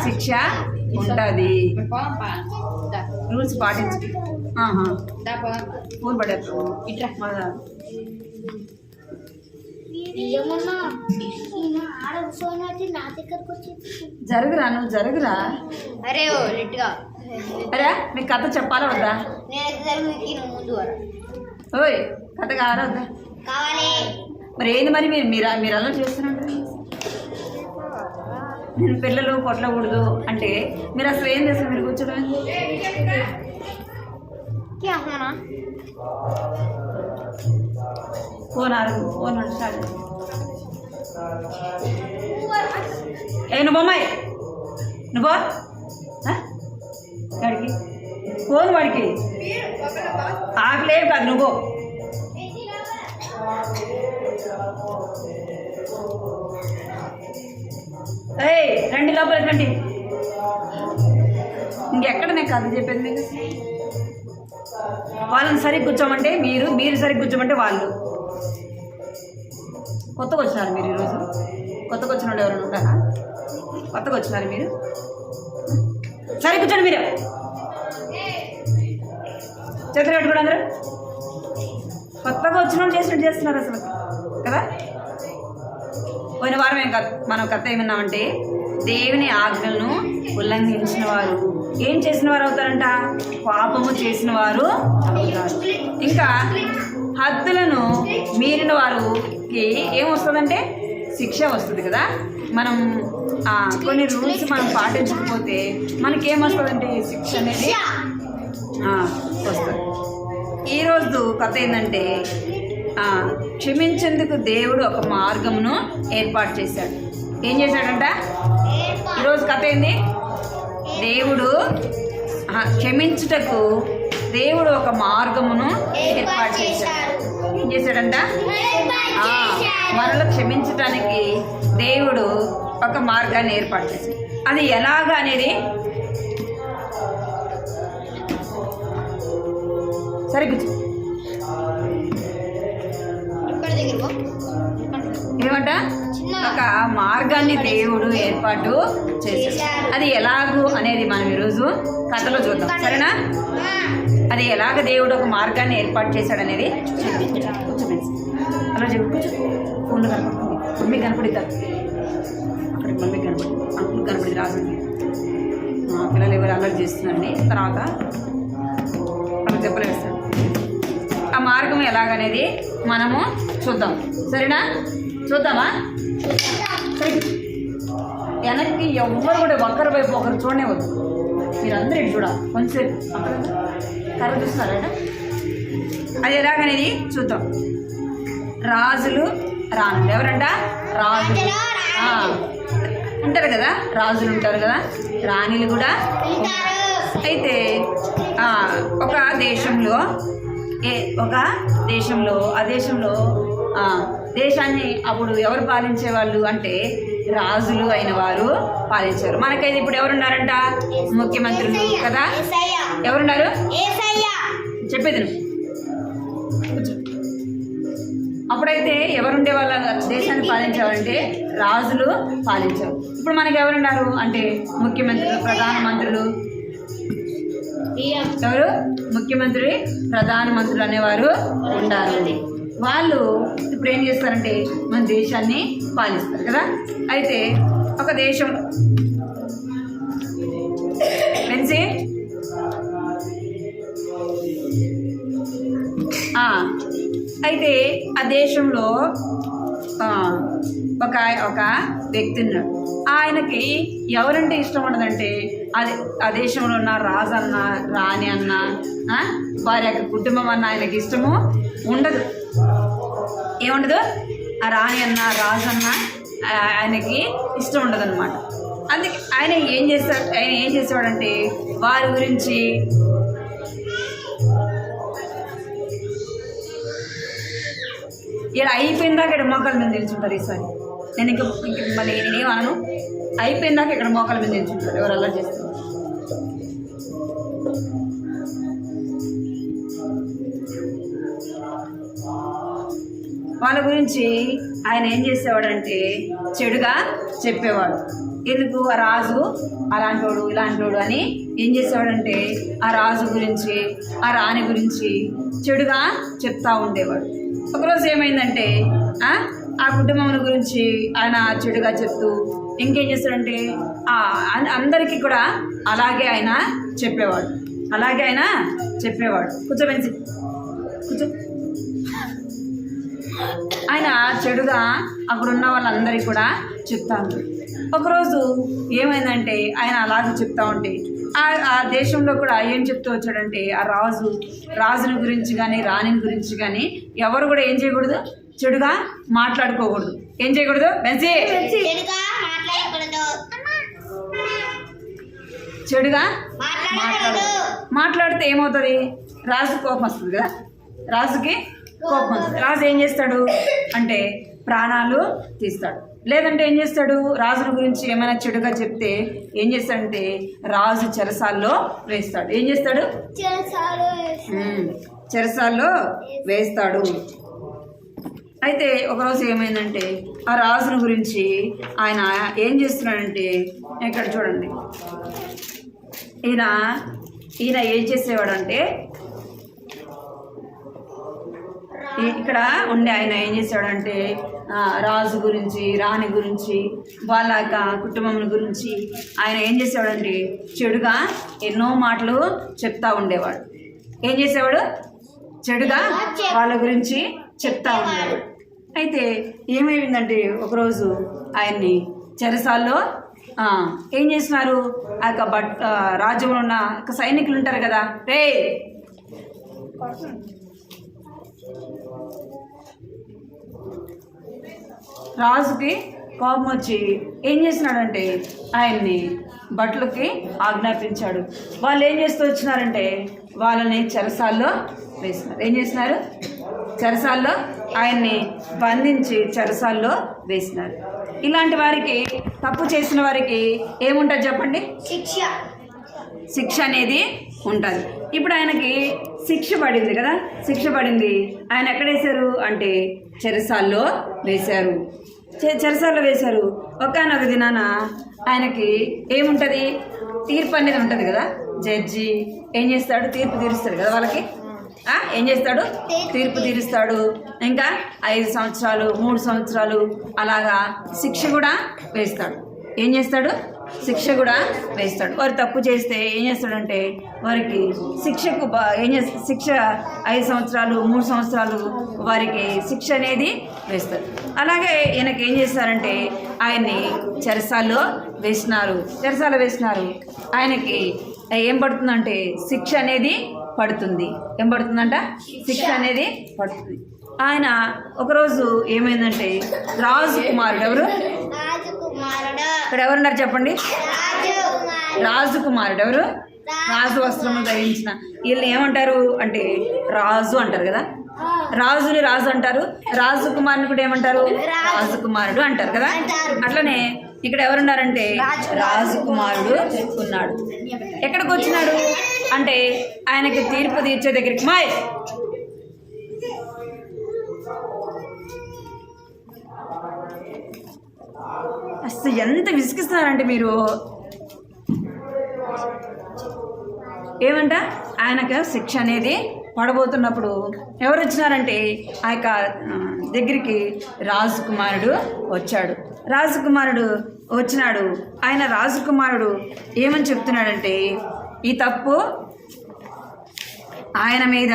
శిక్ష ఉంటుంది. రూల్స్ పాటించ ఫోన్ పడేస్తావు ఇట్లా జరుగురా, నువ్వు జరుగురా. అరే అరే మీకు కథ చెప్పాలా వద్దా? ఓయ్ కథ కావాలా వద్దా? మరి ఏంది మరి మీరు అలా చేస్తున్నారు? నేను పిల్లలు కొట్టకూడదు అంటే మీరు అసలు ఏం చేస్తారు? మీరు కూర్చోడం ఫోన్ స్టార్ట్. నువ్వు అమ్మాయి నువ్వు వాడికి ఫోన్, వాడికి ఆకలేవు కాదు. నువ్వు రండి లోపలికి రండి. ఇంకెక్కడ నేను కథ చెప్పేది మీకు? వాళ్ళని సరిగ్గా కూర్చోమంటే మీరు సరిగ్గా కూర్చోమంటే వాళ్ళు. కొత్తగా వచ్చినారు మీరు ఈరోజు? కొత్తగా వచ్చిన వాళ్ళు ఎవరైనా ఉంటారా? కొత్తగా వచ్చినారు మీరు? సరే కూర్చోండి. మీరు చేతులు కట్టుకోండి అందరూ. కొత్తగా వచ్చిన వాళ్ళు చేసినట్టు చేస్తున్నారు అసలు కదా. పోయిన వారం మనం కథ ఏమన్నామంటే దేవుని ఆజ్ఞలను ఉల్లంఘించిన వారు ఏం చేసిన వారు అవుతారంట? పాపము చేసిన వారు అవుతారు. ఇంకా హద్దులను మీరిన వారికి ఏమొస్తుందంటే శిక్ష వస్తుంది కదా. మనం కొన్ని రూల్స్ మనం పాటించకపోతే మనకేమొస్తుందంటే శిక్ష అనేది వస్తుంది. ఈరోజు కథ ఏంటంటే క్షమించేందుకు దేవుడు ఒక మార్గమును ఏర్పాటు చేశాడు. ఏం చేశాడంట? ఈరోజు కథ ఏంది? దేవుడు క్షమించుటకు దేవుడు ఒక మార్గమును ఏర్పాటు చేశాడు. ఏం చేశాడంట? మనలో క్షమించటానికి దేవుడు ఒక మార్గాన్ని ఏర్పాటు చేశాడు. అది ఎలాగా అనేది సరే కూర్చో. ఏమంట? ఒక మార్గాన్ని దేవుడు ఏర్పాటు చేశాడు. అది ఎలాగూ అనేది మనం ఈరోజు కథలో చూద్దాం, సరేనా? అది ఎలాగ దేవుడు ఒక మార్గాన్ని ఏర్పాటు చేశాడు అనేది చూపించాడు. అలా చెప్పు కూర్చో. ఫోన్లో కనపడుతుంది, మమ్మీ కనపడిద్దా, అక్కడికి మమ్మీ కనపడి, అంకుల్ కనపడి రాజు. పిల్లలు ఎవరు అల్లరి చేస్తున్నారని తర్వాత అలా దెబ్బలు వేస్తాడు. ఆ మార్గం ఎలాగనేది మనము చూద్దాం, సరేనా? చూద్దామా? సరే, వెనక్కి ఎవ్వరు కూడా ఒకరి వైపు ఒకరు చూడనివ్వద్దు. మీరందరూ ఇటు చూడాలి. కొంచెం అక్కడ కర్ర చూస్తున్నారా? అది ఎలాగనేది చూద్దాం. రాజులు రాను ఎవరంట? రాజులు ఉంటారు కదా, రాజులు ఉంటారు కదా, రాణిలు కూడా ఉంటారు. అయితే ఒక దేశంలో ఆ దేశంలో దేశాన్ని అప్పుడు ఎవరు పాలించేవాళ్ళు అంటే రాజులు అయిన వారు పాలించారు. మనకైతే ఇప్పుడు ఎవరున్నారంట? ముఖ్యమంత్రులు కదా. ఎవరున్నారు చెప్పేది నువ్వు. అప్పుడైతే ఎవరుండే వాళ్ళ దేశాన్ని పాలించేవారంటే రాజులు పాలించారు. ఇప్పుడు మనకి ఎవరున్నారు అంటే ముఖ్యమంత్రులు, ప్రధానమంత్రులు. ఎవరు? ముఖ్యమంత్రి, ప్రధానమంత్రులు అనేవారు ఉండాలి. వాళ్ళు ఇప్పుడు ఏం చేస్తారంటే మన దేశాన్ని పాలిస్తారు కదా. అయితే ఒక దేశం అయితే ఆ దేశంలో ఒక వ్యక్తి ఉన్నాడు. ఆయనకి ఎవరంటే ఇష్టం ఉండదంటే అది ఆ దేశంలో ఉన్న రాజు అన్న, రాణి అన్న, వారి యొక్క కుటుంబం అన్న ఆయనకి ఇష్టము ఉండదు. ఏముండదు? ఆ రాణి అన్న, రాజు అన్న ఆయనకి ఇష్టం ఉండదు అనమాట. అందుకే ఆయన ఏం చేసేవాడంటే వారి గురించి ఇక్కడ అయిపోయిందాక ఇక్కడ మోకాల మీద నిల్చుంటారు. ఈసారి నేను ఇంక మళ్ళీ నేనేమనను, అయిపోయిందాక ఇక్కడ మోకాల మీద నిల్చుంటారు ఎవరు అలా చేస్తారు. వాళ్ళ గురించి ఆయన ఏం చేసేవాడంటే చెడుగా చెప్పేవాడు. ఎందుకు? ఆ రాజు అలాంటోడు ఇలాంటోడు అని ఏం చేసేవాడంటే ఆ రాజు గురించి, ఆ రాణి గురించి చెడుగా చెప్తా ఉండేవాడు. ఒకరోజు ఏమైందంటే ఆ కుటుంబం గురించి ఆయన చెడుగా చెప్తూ ఇంకేం చేస్తాడంటే అందరికీ కూడా అలాగే ఆయన చెప్పేవాడు. కూర్చోబెంచి కూర్చో. ఆయన చెడుగా అక్కడున్న వాళ్ళందరికీ కూడా చెప్తా ఉంటాడు. ఒకరోజు ఏమైందంటే ఆయన అలాగే చెప్తా ఉంటే ఆ దేశంలో కూడా ఏం చెప్తూ వచ్చాడంటే ఆ రాజుని గురించి కానీ రాణిని గురించి కానీ ఎవరు కూడా ఏం చేయకూడదు? చెడుగా మాట్లాడుకోకూడదు. ఏం చేయకూడదు? చెడుగా మాట్లాడితే ఏమవుతుంది? రాజు కోపం వస్తుంది కదా. రాజుకి కోపం వస్తుంది. రాజు ఏం చేస్తాడు అంటే ప్రాణాలు తీస్తాడు. లేదంటే ఏం చేస్తాడు? రాజుల గురించి ఏమైనా చెడుగా చెప్తే ఏం చేస్తాడంటే రాజు చెరసాల్లో వేస్తాడు. ఏం చేస్తాడు? చెరసాల్లో వేస్తాడు. అయితే ఒకరోజు ఏమైందంటే ఆ రాజుల గురించి ఆయన ఏం చేస్తున్నాడంటే ఇక్కడ చూడండి, ఈయన ఏం చేసేవాడంటే ఇక్కడ ఉండే ఆయన ఏం చేశాడంటే రాజు గురించి, రాణి గురించి, వాళ్ళ యొక్క కుటుంబం గురించి ఆయన ఏం చేసేవాడంటే చెడుగా ఎన్నో మాటలు చెప్తా ఉండేవాడు. ఏం చేసేవాడు? చెడుగా వాళ్ళ గురించి చెప్తా ఉండేవాడు. అయితే ఏమైందంటే ఒకరోజు ఆయన్ని చెరసాల్లో ఏం చేస్తున్నారు? ఆ యొక్క రాజ్యంలో ఉన్న సైనికులు ఉంటారు కదా, రే రాజుకి కోపం వచ్చి ఏం చేసినాడంటే ఆయన్ని భటులకి ఆజ్ఞాపించాడు. వాళ్ళు ఏం చేస్తూ వచ్చినారంటే వాళ్ళని చెరసాల్లో వేసినారు. ఏం చేసినారు? చెరసాల్లో ఆయన్ని బంధించి చెరసాల్లో వేసినారు. ఇలాంటి వారికి, తప్పు చేసిన వారికి ఏముంటుంది చెప్పండి? శిక్ష అనేది ఉంటుంది. ఇప్పుడు ఆయనకి శిక్ష పడింది కదా. శిక్ష పడింది. ఆయన ఎక్కడ వేశారు అంటే చెరసాల్లో వేశారు. చెరసాల్లో వేశారు. ఒకానొక దినాన ఆయనకి ఏముంటుంది? తీర్పు అనేది ఉంటుంది కదా. జడ్జి ఏం చేస్తాడు? తీర్పు తీరుస్తాడు కదా వాళ్ళకి. ఏం చేస్తాడు? తీర్పు తీరుస్తాడు. ఇంకా 5 సంవత్సరాలు 3 సంవత్సరాలు అలాగా శిక్ష కూడా వేస్తాడు. ఏం చేస్తాడు? శిక్ష కూడా వేస్తాడు. వారు తప్పు చేస్తే ఏం చేస్తాడంటే వారికి శిక్షకు శిక్ష 5 సంవత్సరాలు 3 సంవత్సరాలు వారికి శిక్ష అనేది వేస్తారు. అలాగే ఈయనకి ఏం చేస్తారంటే ఆయన్ని చెరసాల్లో వేసినారు. ఆయనకి ఏం పడుతుందంటే శిక్ష అనేది పడుతుంది. ఏం పడుతుందంట? శిక్ష అనేది పడుతుంది. ఆయన ఒకరోజు ఏమైందంటే రాజకుమారుడు, ఎవరు ఇక్కడ ఎవరున్నారు చెప్పండి? రాజకుమారుడు ఎవరు? రాజు వస్త్రము ధరించిన. వీళ్ళు ఏమంటారు అంటే రాజు అంటారు కదా, రాజుని రాజు అంటారు, రాజకుమారుని కూడా ఏమంటారు? రాజకుమారుడు అంటారు కదా. అట్లనే ఇక్కడ ఎవరున్నారంటే రాజకుమారుడు ఉన్నాడు. ఎక్కడికి వచ్చినాడు అంటే ఆయనకి తీర్పు తీర్చే దగ్గరికి. అసలు ఎంత విసిగిస్తున్నారంటే మీరు. ఏమంట ఆయనకు శిక్ష అనేది పడబోతున్నప్పుడు ఎవరు వచ్చినారంటే ఆ యొక్క దగ్గరికి రాజకుమారుడు వచ్చాడు. రాజకుమారుడు వచ్చినాడు. ఆయన రాజకుమారుడు ఏమని చెప్తున్నాడంటే ఈ తప్పు ఆయన మీద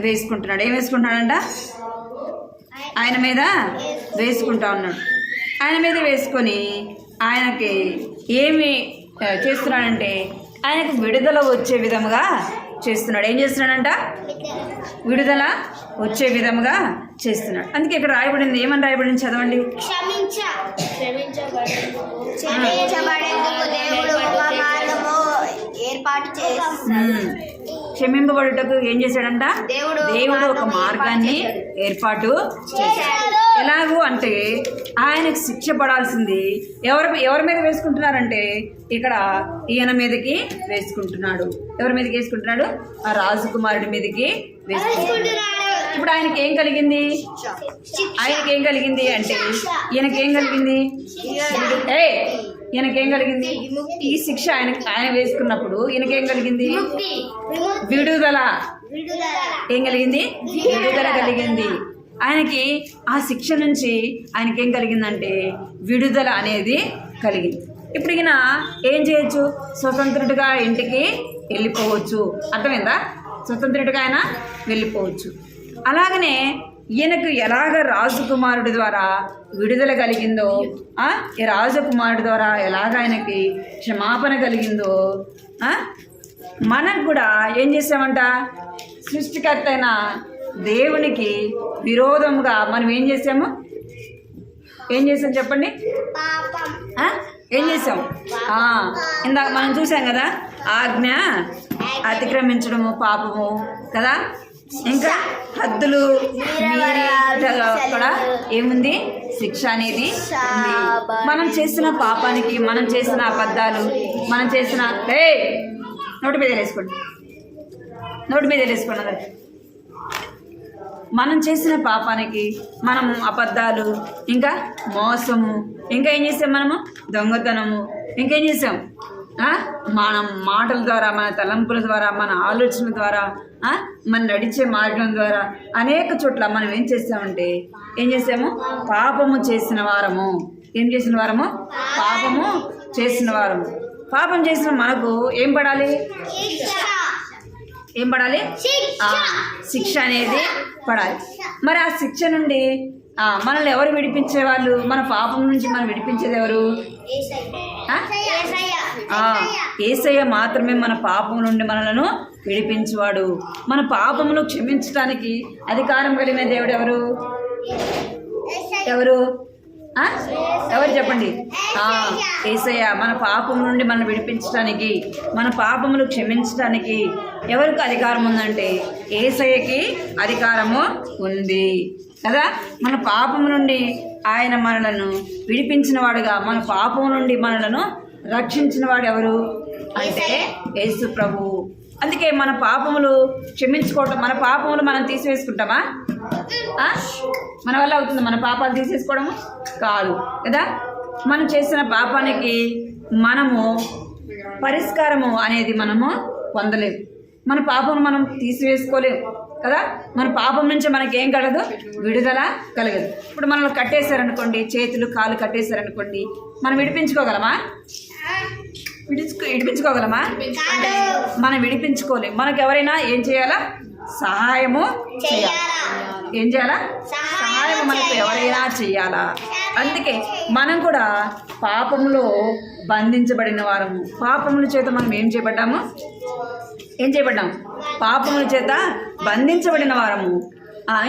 వేసుకుంటున్నాడు. ఏం వేసుకుంటున్నాడంట? ఆయన మీద వేసుకుంటా ఉన్నాడు. ఆయన మీద వేసుకొని ఆయనకి ఏమి చేస్తున్నాడంటే ఆయనకు విడుదల వచ్చే విధముగా చేస్తున్నాడు. ఏం చేస్తున్నాడంట? విడుదల వచ్చే విధముగా చేస్తున్నాడు. అందుకే ఇక్కడ రాయబడింది, ఏమని రాయబడింది చదవండి. క్షమింపబడుటకు ఏం చేశాడంట? దేవుడు ఒక మార్గాన్ని ఏర్పాటు చేశాడు. ఎలాగూ అంటే ఆయనకు శిక్ష పడాల్సింది ఎవరి మీద వేసుకుంటున్నారంటే ఇక్కడ ఈయన మీదకి వేసుకుంటున్నాడు. ఎవరి మీదకి వేసుకుంటున్నాడు? ఆ రాజకుమారుడి మీదకి వేసుకుంటున్నాడు. ఇప్పుడు ఆయనకి ఏం కలిగింది? ఆయనకేం కలిగింది అంటే ఈయనకేం కలిగింది? ఈయనకేం కలిగింది? ఈ శిక్ష ఆయన వేసుకున్నప్పుడు ఈయనకేం కలిగింది? విడుదల. ఏం కలిగింది? విడుదల కలిగింది. ఆయనకి ఆ శిక్ష నుంచి ఆయనకేం కలిగిందంటే విడుదల అనేది కలిగింది. ఇప్పుడు ఈయన ఏం చేయొచ్చు? స్వతంత్రుడిగా ఇంటికి వెళ్ళిపోవచ్చు. అర్థమైందా? స్వతంత్రుడిగా ఆయన వెళ్ళిపోవచ్చు. అలాగనే ఈయనకు ఎలాగ రాజకుమారుడి ద్వారా విడుదల కలిగిందో, ఈ రాజకుమారుడి ద్వారా ఎలాగ ఆయనకి క్షమాపణ కలిగిందో మనకు కూడా ఏం చేసామంట? సృష్టికర్త అయిన దేవునికి విరోధముగా మనం ఏం చేసాము? ఏం చేసాం చెప్పండి? ఏం చేసాం? ఇందాక మనం చూసాం కదా, ఆజ్ఞ అతిక్రమించడము పాపము కదా. ఇంకా హద్దులు కూడా ఏముంది? శిక్ష అనేది ఉంది. మనం చేసిన పాపానికి, మనం చేసిన అబద్ధాలు, మనం చేసిన నోటి మీద వేసుకోండి అందరికి. మనం చేసిన పాపానికి, మనము అబద్ధాలు, ఇంకా మోసము, ఇంకా ఏం చేసాం? మనము దొంగతనము, ఇంకేం చేసాం? మనం మాటల ద్వారా, మన తలంపుల ద్వారా, మన ఆలోచన ద్వారా, మన నడిచే మార్గం ద్వారా అనేక చోట్ల మనం ఏం చేసామంటే ఏం చేసాము? పాపము చేసిన వారము. ఏం చేసిన వారము? పాపము చేసిన వారము. పాపం చేసిన మనకు ఏం పడాలి? ఏం పడాలి? శిక్ష అనేది పడాలి. మరి ఆ శిక్ష నుండి మనల్ని ఎవరు విడిపించేవాళ్ళు? మన పాపం నుంచి మనం విడిపించేది ఎవరు? యేసయ్య మాత్రమే మన పాపం నుండి మనలను విడిపించేవాడు. మన పాపమును క్షమించడానికి అధికారం కలిగిన దేవుడు ఎవరు? ఎవరు చెప్పండి? యేసయ్య. మన పాపం నుండి మనం విడిపించడానికి, మన పాపములు క్షమించడానికి ఎవరికి అధికారం ఉందంటే యేసయ్యకి అధికారము ఉంది కదా. మన పాపం నుండి ఆయన మనలను విడిపించిన వాడుగా, మన పాపం నుండి మనలను రక్షించిన వాడు ఎవరు అంటే యేసు ప్రభువు. అందుకే మన పాపములు క్షమించుకోవటం, మన పాపములు మనం తీసివేసుకుంటామా? మన వల్ల అవుతుంది మన పాపాలు తీసేసుకోవడము? కాదు కదా. మనం చేసిన పాపానికి మనము పరిష్కారము అనేది మనము పొందలేము. మన పాపం మనం తీసివేసుకోలేము కదా. మన పాపం నుంచి మనకి ఏం కలగదు, విడుదల కలగదు. ఇప్పుడు మనల్ని కట్టేశారనుకోండి, చేతులు కాళ్ళు కట్టేశారనుకోండి, మనం విడిపించుకోగలమా? విడిపించుకోగలమా? మనం విడిపించుకోలేము. మనకు ఎవరైనా ఏం చేయాలా? సహాయము చేయాలి. ఏం చేయాలా? సహాయం మనకు ఎవరైనా చేయాలా. అందుకే మనం కూడా పాపంలో బంధించబడిన వారము. పాపముల చేత మనం ఏం చేయబడ్డాము? పాపముల చేత బంధించబడిన వారము.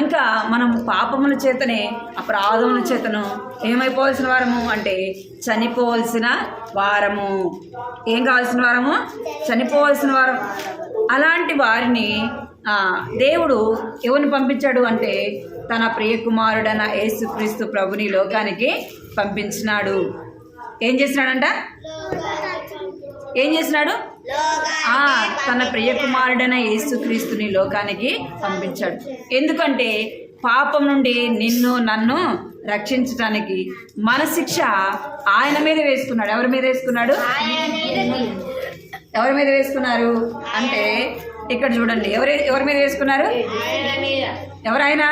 ఇంకా మనం పాపముల చేతనే, అపరాధముల చేతను ఏమైపోవలసిన వారము అంటే చనిపోవలసిన వారము. ఏం కావాల్సిన వారము? చనిపోవలసిన వారం. అలాంటి వారిని దేవుడు ఎవరిని పంపించాడు అంటే తన ప్రియకుమారుడైన యేసుక్రీస్తు ప్రభుని లోకానికి పంపించినాడు. ఏం చేసినాడంట? తన ప్రియకుమారుడైన యేసుక్రీస్తుని లోకానికి పంపించాడు. ఎందుకంటే పాపం నుండి నిన్ను నన్ను రక్షించడానికి మన శిక్ష ఆయన మీద వేసుకున్నాడు. ఎవరి మీద వేసుకున్నాడు? ఎవరి మీద వేసుకున్నారు అంటే ఇక్కడ చూడండి, ఎవరి మీద వేసుకున్నారు? ఎవరైనా?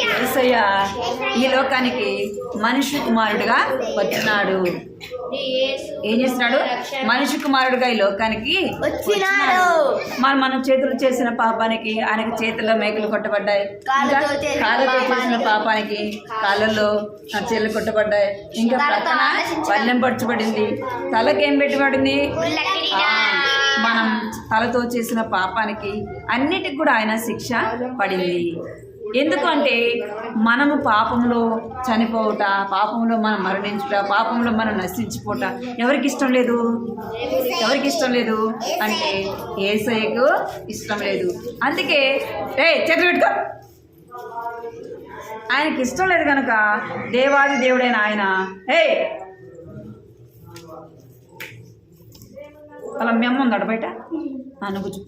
యేసయ్య ఈ లోకానికి మనిషి కుమారుడుగా వచ్చినాడు. ఏం చేస్తున్నాడు? మనిషి కుమారుడుగా ఈ లోకానికి వచ్చినాడు. మనం చేతులు చేసిన పాపానికి ఆయనకి చేతుల్లో మేకలు కొట్టబడ్డాయి. కాళ్ళతో చేసిన పాపానికి కాళ్ళల్లో చేతులు కొట్టబడ్డాయి. ఇంకా ప్రక్కన పల్లెం పరచబడింది. తలకేం పెట్టబడింది? మనం తలతో చేసిన పాపానికి అన్నిటికి కూడా ఆయన శిక్ష పడింది. ఎందుకంటే మనము పాపంలో చనిపోవుట, పాపంలో మనం మరణించుట, పాపంలో మనం నశించిపోట ఎవరికి ఇష్టం లేదు? అంటే యేసయ్యకు ఇష్టం లేదు. అందుకే చేతులు పెట్టుకో. ఆయనకి ఇష్టం లేదు కనుక దేవాది దేవుడైన ఆయన అలా మేము ఉందట బయట అనుభూతి.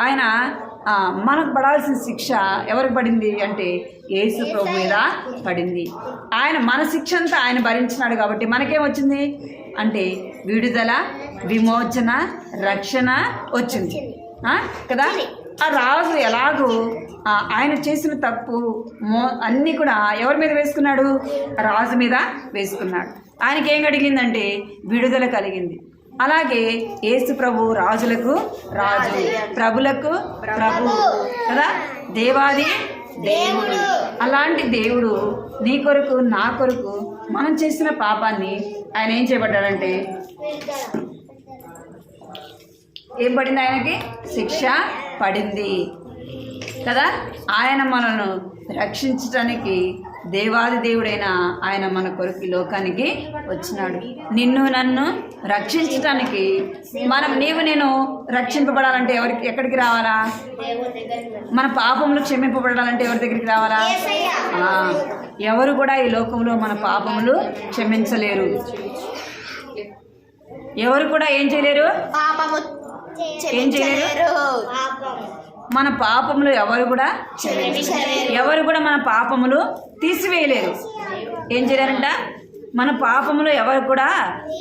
ఆయన మనకు పడాల్సిన శిక్ష ఎవరికి పడింది అంటే యేసు ప్రభు మీద పడింది. ఆయన మన శిక్ష అంతా ఆయన భరించినాడు కాబట్టి మనకేమొచ్చింది అంటే విడుదల, విమోచన, రక్షణ వచ్చింది కదా. ఆ రాజు ఎలాగూ ఆయన చేసిన తప్పు అన్నీ కూడా ఎవరి మీద వేసుకున్నాడు? రాజు మీద వేసుకున్నాడు. ఆయనకి ఏం కలిగిందంటే విడుదల కలిగింది. అలాగే యేసు ప్రభు రాజులకు రాజు, ప్రభులకు ప్రభు కదా, దేవాది దేవుడు. అలాంటి దేవుడు నీ కొరకు నా కొరకు మనం చేసిన పాపాన్ని ఆయన ఏం చేయబడ్డాడంటే ఏం పడింది? ఆయనకి శిక్ష పడింది కదా. ఆయన మనను రక్షించటానికి దేవాది దేవుడైన ఆయన మన కొరకు లోకానికి వచ్చినాడు. నిన్ను నన్ను రక్షించటానికి నీవు నేను రక్షింపబడాలంటే ఎక్కడికి రావాలా? మన పాపములు క్షమింపబడాలంటే ఎవరి దగ్గరికి రావాలా? ఎవరు కూడా ఈ లోకంలో మన పాపములు క్షమించలేరు. ఎవరు కూడా ఏం చేయలేరు? మన పాపములు ఎవరు కూడా మన పాపములు తీసివేయలేరు. ఏం చేయలేరంట? మన పాపములు ఎవరు కూడా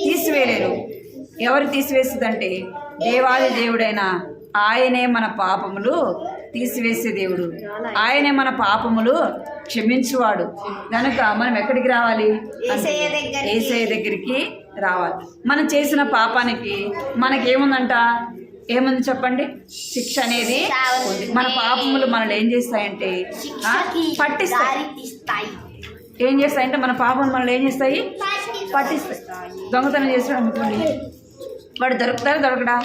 తీసివేయలేరు. ఎవరు తీసివేస్తుందంటే దేవాది దేవుడైన ఆయనే మన పాపములు తీసివేసే దేవుడు. ఆయనే మన పాపములు క్షమించువాడు. కనుక మనం ఎక్కడికి రావాలి? యేసయ్య దగ్గరికి రావాలి. మనం చేసిన పాపానికి మనకేముందంట? ఏముంది చెప్పండి? శిక్ష అనేది ఉంది. మన పాపములు మనల్ని ఏం చేస్తాయంటే పట్టిస్తాయి. ఏం చేస్తాయంటే మన పాపం మనల్ని ఏం చేస్తాయి? పట్టిస్తాయి. దొంగతనం చేస్తాడు అనుకోండి, వాడు దొరకడా?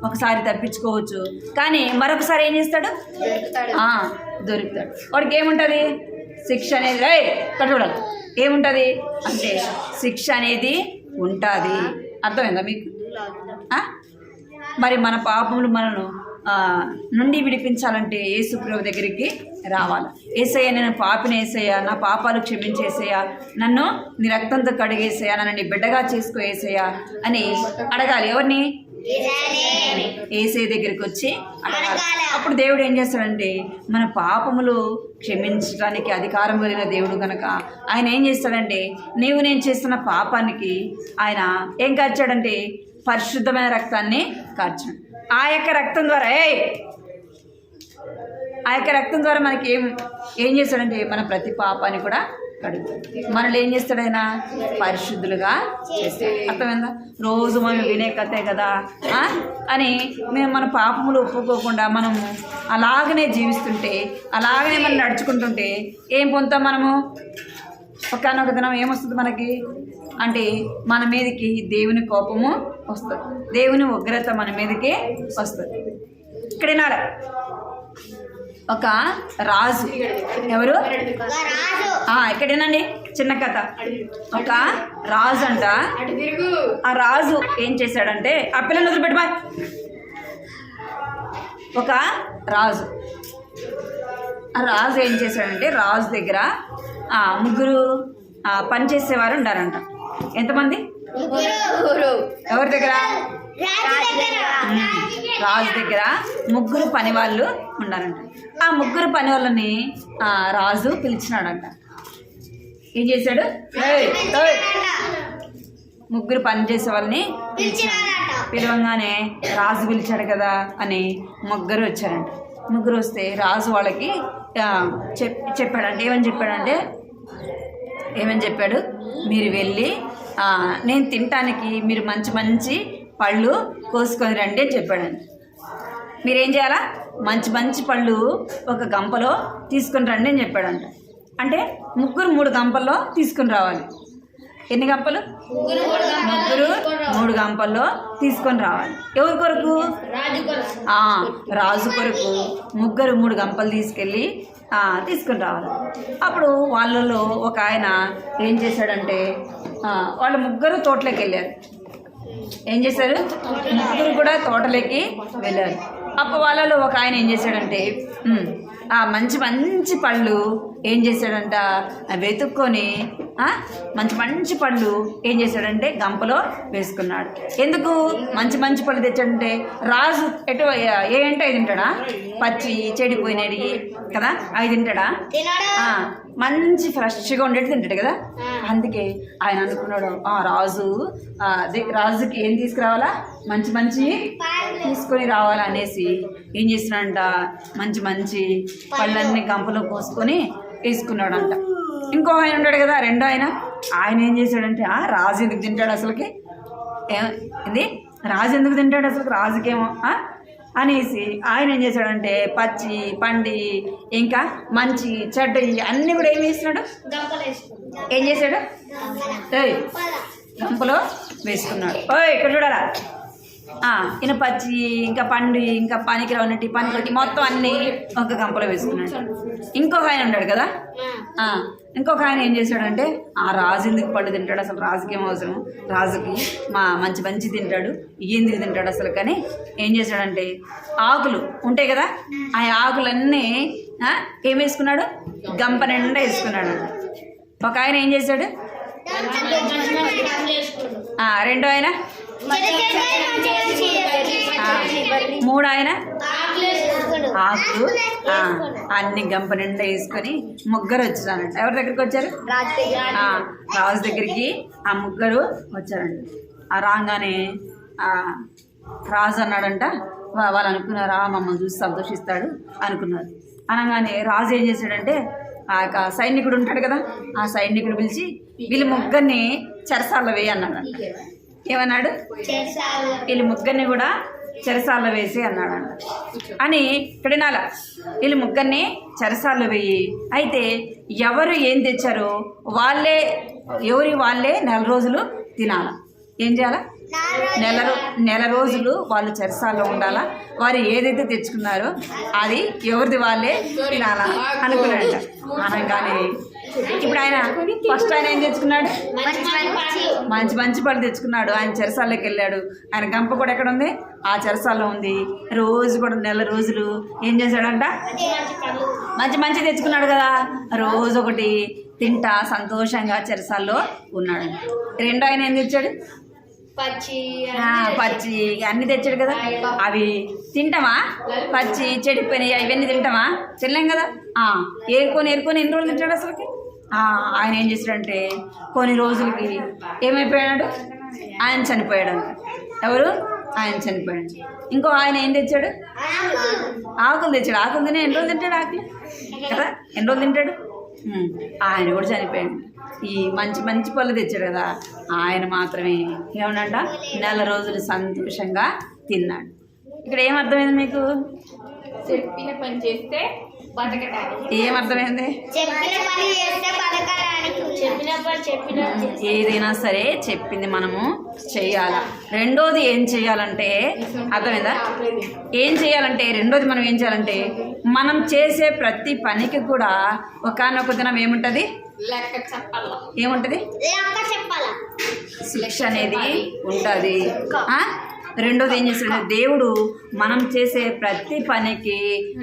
ఒకసారి తప్పించుకోవచ్చు, కానీ మరొకసారి ఏం చేస్తాడు? దొరుకుతాడు. వాడికి ఏముంటుంది? శిక్ష అనేది ఇక్కడ చూడాలి. ఏముంటుంది అంటే శిక్ష అనేది ఉంటుంది. అర్థమైందా మీకు? మరి మన పాపములు మనను నుండి విడిపించాలంటే యేసు ప్రభు దగ్గరికి రావాలి. యేసయ్య, నేను పాపిని యేసయ్య, నా పాపాలు క్షమించేసేయ, నన్ను నీ రక్తంతో కడిగేసేయ, నన్ను నీ బిడ్డగా చేసుకో యేసయ్య అని అడగాలి. ఎవరిని? యేసయ్య దగ్గరికి వచ్చి అడగాలి. అప్పుడు దేవుడు ఏం చేస్తాడంటే మన పాపములు క్షమించడానికి అధికారం కలిగిన దేవుడు కనుక ఆయన ఏం చేస్తాడంటే నేను చేస్తున్న పాపానికి ఆయన ఏం కార్చాడంటే పరిశుద్ధమైన రక్తాన్ని కార్చాడు. ఆ యొక్క రక్తం ద్వారా ఆ యొక్క రక్తం ద్వారా మనకి ఏం చేస్తాడంటే మన ప్రతి పాపాన్ని కూడా కడుగుతాడు. మనల్ని ఏం చేస్తాడు ఆయన? పరిశుద్ధులుగా చేస్తాడు. అర్థమైందా? రోజు మనం వినే కథే కదా అని మేము మన పాపములు ఒప్పుకోకుండా మనము అలాగనే జీవిస్తుంటే, అలాగనే మనం నడుచుకుంటుంటే ఏం పొందుతాం మనము? ఒకనొక దినం ఏమొస్తుంది మనకి అంటే మన మీదకి దేవుని కోపము వస్తుంది, దేవుని ఉగ్రత మన మీదకి వస్తుంది. ఇక్కడ వినాలి, ఒక రాజు, ఎవరు? ఇక్కడేనండి చిన్న కథ. ఒక రాజు అంట. ఆ రాజు ఏం చేశాడంటే, ఆ పిల్లలు వదిలిపెట్టి ఒక రాజు, ఆ రాజు ఏం చేశాడంటే, రాజు దగ్గర ముగ్గురు పనిచేసేవారు ఉండారంట. ఎంతమంది? ఎవరి దగ్గర? రాజు దగ్గర ముగ్గురు పని వాళ్ళు ఉండారంట. ఆ ముగ్గురు పని వాళ్ళని రాజు పిలిచినాడంట. ఏం చేశాడు? ముగ్గురు పని చేసే వాళ్ళని పిలవంగానే రాజు పిలిచాడు కదా అని ముగ్గురు వచ్చారంట. ముగ్గురు వస్తే రాజు వాళ్ళకి చెప్పాడంటే ఏమని చెప్పాడు? మీరు వెళ్ళి నేను తినటానికి మీరు మంచి మంచి పళ్ళు కోసుకొని రండి అని చెప్పాడండి. మీరేం చేయాలా? మంచి మంచి పళ్ళు ఒక గంపలో తీసుకొని రండి అని చెప్పాడంట. అంటే ముగ్గురు 3 గంపల్లో తీసుకుని రావాలి. ఎన్ని గంపలు? ముగ్గురు 3 గంపల్లో తీసుకొని రావాలి. ఎవరి కొరకు? రాజు కొరకు ముగ్గురు 3 గంపలు తీసుకెళ్ళి తీసుకుని రావాలి. అప్పుడు వాళ్ళలో ఒక ఆయన ఏం చేశాడంటే, వాళ్ళు ముగ్గురు తోటలోకి వెళ్ళారు. ఏం చేశారు? ముగ్గురు కూడా తోటలోకి వెళ్ళారు. అప్పుడు వాళ్ళలో ఒక ఆయన ఏం చేశాడంటే, మంచి మంచి పళ్ళు ఏం చేశాడంట వెతుక్కొని మంచి మంచి పళ్ళు ఏం చేశాడంటే గంపలో వేసుకున్నాడు. ఎందుకు మంచి మంచి పళ్ళు తెచ్చాడంటే, రాజు ఏంటో అవి తింటాడా? పచ్చి చెడిపోయినవి కదా, అవి తింటాడా? మంచి ఫ్రెష్గా ఉండేది తింటాడు కదా. అందుకే ఆయన అనుకున్నాడు, రాజుకి ఏం తీసుకురావాలా? మంచి మంచి తీసుకొని రావాలా అనేసి ఏం చేస్తున్నాడంట, మంచి మంచి పళ్ళన్నీ గంపలో పోసుకొని వేసుకున్నాడంట. ఇంకో ఆయన ఉన్నాడు కదా, రెండో ఆయన ఏం చేశాడంటే, రాజు ఎందుకు తింటాడు అసలుకి? ఏంది రాజు ఎందుకు తింటాడు అసలు? రాజుకేమో అనేసి ఆయన ఏం చేశాడంటే, పచ్చి పండి ఇంకా మంచి చెడ్డ అన్నీ కూడా ఏం చేస్తున్నాడు? ఏం చేశాడు? గంపలో వేసుకున్నాడు. ఇక్కడ చూడాలా, ఈయన పచ్చి ఇంకా పండు ఇంకా పనికి ఉన్నట్టు పనికి మొత్తం అన్నీ ఒక గంపలో వేసుకున్నాడు. ఇంకొక ఆయన ఉన్నాడు కదా, ఇంకొక ఆయన ఏం చేశాడంటే, రాజు ఎందుకు పళ్ళు తింటాడు అసలు? రాజుకి ఏం అవసరం? రాజుకి మంచి మంచి తింటాడు, ఎందుకు తింటాడు అసలు? కానీ ఏం చేశాడంటే, ఆకులు ఉంటాయి కదా, ఆ ఆకులన్నీ ఏం వేసుకున్నాడు? గంప నిండా వేసుకున్నాడు. ఒక ఆయన ఏం చేశాడు? రెండో ఆయన, మూడు ఆయన ఆకులు అన్ని గంప నిండా వేసుకొని ముగ్గురు వచ్చారంట. ఎవరి దగ్గరికి వచ్చారు? రాజు దగ్గరికి ఆ ముగ్గురు వచ్చారంట. రాగానే రాజు అన్నాడంట, వాళ్ళు అనుకున్నారా మమ్మల్ని చూసి సంతోషిస్తాడు అనుకున్నారు. అనగానే రాజు ఏం చేశాడంటే, ఆ యొక్క సైనికుడు ఉంటాడు కదా, ఆ సైనికుడు పిలిచి వీళ్ళు ముగ్గురిని చెరసాల్లో వేయి అన్నాడు. ఏమన్నాడు? వీళ్ళు ముగ్గురిని కూడా చెరసాల్లో వేసి అన్నాడంట. అని ఇక్కడ వినాల, వీళ్ళు ముగ్గురిని చెరసాల్లో వేయి. అయితే ఎవరు ఏం తెచ్చారో వాళ్ళే వాళ్ళే 4 రోజులు తినాల. ఏం చేయాలా? నెల రోజులు వాళ్ళు చెరసాల్లో ఉండాలా. వారు ఏదైతే తెచ్చుకున్నారో అది ఎవరిది వాళ్ళే తినాలా అనుకున్నాడంట. అనగానే ఇప్పుడు ఆయన ఫస్ట్ ఆయన ఏం తెచ్చుకున్నాడు? మంచి మంచి పళ్ళు తెచ్చుకున్నాడు. ఆయన చెరసాల్లోకి వెళ్ళాడు. ఆయన గంప కూడా ఎక్కడ ఉంది? ఆ చెరసాల్లో ఉంది. రోజు కూడా 4 రోజులు ఏం చేశాడంట? మంచి మంచి తెచ్చుకున్నాడు కదా, రోజు ఒకటి తింటా సంతోషంగా చెరసాల్లో ఉన్నాడు. రెండో ఆయన ఏం తెచ్చాడు? పచ్చి అన్ని తెచ్చాడు కదా, అవి తింటామా? పచ్చి చెడిపోయినాయి ఇవన్నీ తింటామా? తినలేం కదా. ఏరుకొని ఎన్ని రోజులు తింటాడు అసలుకి? ఆయన ఏం చేశాడంటే, కొన్ని రోజులకి ఏమైపోయాడు? ఆయన చనిపోయాడు. ఎవరు? ఆయన చనిపోయాడు. ఇంకో ఆయన ఏం తెచ్చాడు? ఆకులు తెచ్చాడు. ఆకులు తినే ఎన్ని రోజులు తింటాడు? ఆకులు కదా, ఎన్ని రోజులు తింటాడు? ఆయన కూడా చనిపోయాడు. ఈ మంచి మంచి పళ్ళు తెచ్చాడు కదా, ఆయన మాత్రమే ఏమన్నంట 4 రోజులు సంతోషంగా తిన్నాడు. ఇక్కడ ఏమర్థమైంది మీకు? చెప్పిన పని చేస్తే బతకడానికి. ఏమర్థమైంది? ఏదైనా సరే చెప్పింది మనము చెయ్యాలా. రెండోది ఏం చేయాలంటే, అర్థమైందా? ఏం చేయాలంటే రెండోది మనం ఏం చేయాలంటే, మనం చేసే ప్రతి పనికి కూడా ఒకానొక దినం ఏముంటుంది? లెక్క చెప్పాలా. ఏముంటుంది? శిక్ష అనేది ఉంటుంది. రెండోది ఏం చేస్తాడు? దేవుడు మనం చేసే ప్రతి పనికి,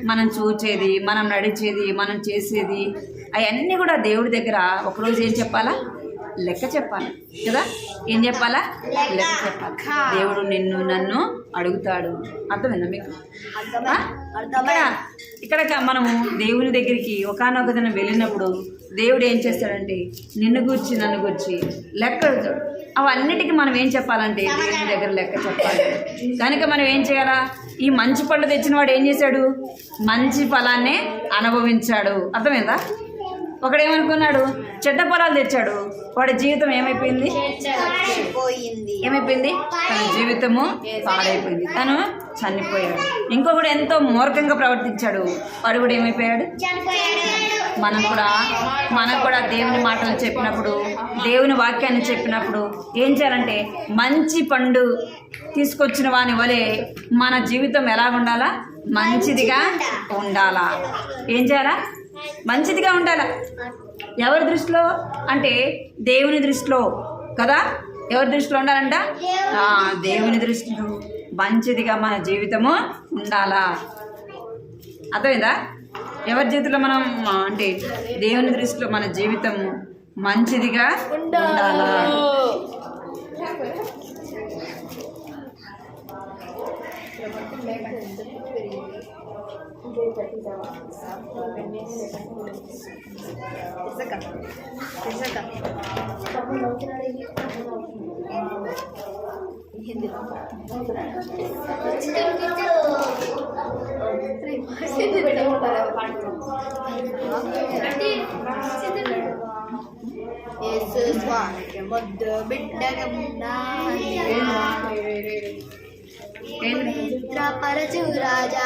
మనం చూచేది, మనం నడిచేది, మనం చేసేది అవన్నీ కూడా దేవుడి దగ్గర ఒకరోజు ఏం చెప్పాలా? లెక్క చెప్పాలి కదా. ఏం చెప్పాలా? లెక్క చెప్పాలి. దేవుడు నిన్ను నన్ను అడుగుతాడు. అర్థమైందా మీకు? ఇక్కడ మనము దేవుని దగ్గరికి ఒకానొక దినం వెళ్ళినప్పుడు దేవుడు ఏం చేస్తాడంటే నిన్ను గూర్చి నన్ను గూర్చి లెక్క అడుగుతాడు. అవన్నిటికీ మనం ఏం చెప్పాలంటే దేవుని దగ్గర లెక్క చెప్పాలి. కనుక మనం ఏం చేయాలా? ఈ మంచి పళ్ళు తెచ్చిన వాడు ఏం చేశాడు? మంచి ఫలాన్నే అనుభవించాడు. అర్థమైందా? ఒకడేమనుకున్నాడు? చెడ్డ పొలాలు తెచ్చాడు. వాడి జీవితం ఏమైపోయింది? ఏమైపోయింది? తన జీవితము పాడైపోయింది, తను చనిపోయాడు. ఇంకొకడు ఎంతో మూర్ఖంగా ప్రవర్తించాడు, వాడు కూడా ఏమైపోయాడు? మనం కూడా దేవుని మాటలు చెప్పినప్పుడు, దేవుని వాక్యాన్ని చెప్పినప్పుడు ఏం చేయాలంటే మంచి పండు తీసుకొచ్చిన వాని వలె మన జీవితం ఎలా ఉండాలా? మంచిదిగా ఉండాలా. ఏం చేయాలా? మంచిదిగా ఉండాలా. ఎవరి దృష్టిలో అంటే దేవుని దృష్టిలో కదా. ఎవరి దృష్టిలో ఉండాలంట? దేవుని దృష్టిలో మంచిదిగా మన జీవితము ఉండాలా. అర్థమైందా? ఎవరి జీవితంలో మనం అంటే దేవుని దృష్టిలో మన జీవితం మంచిదిగా ఉండాలా. పరచు రాజా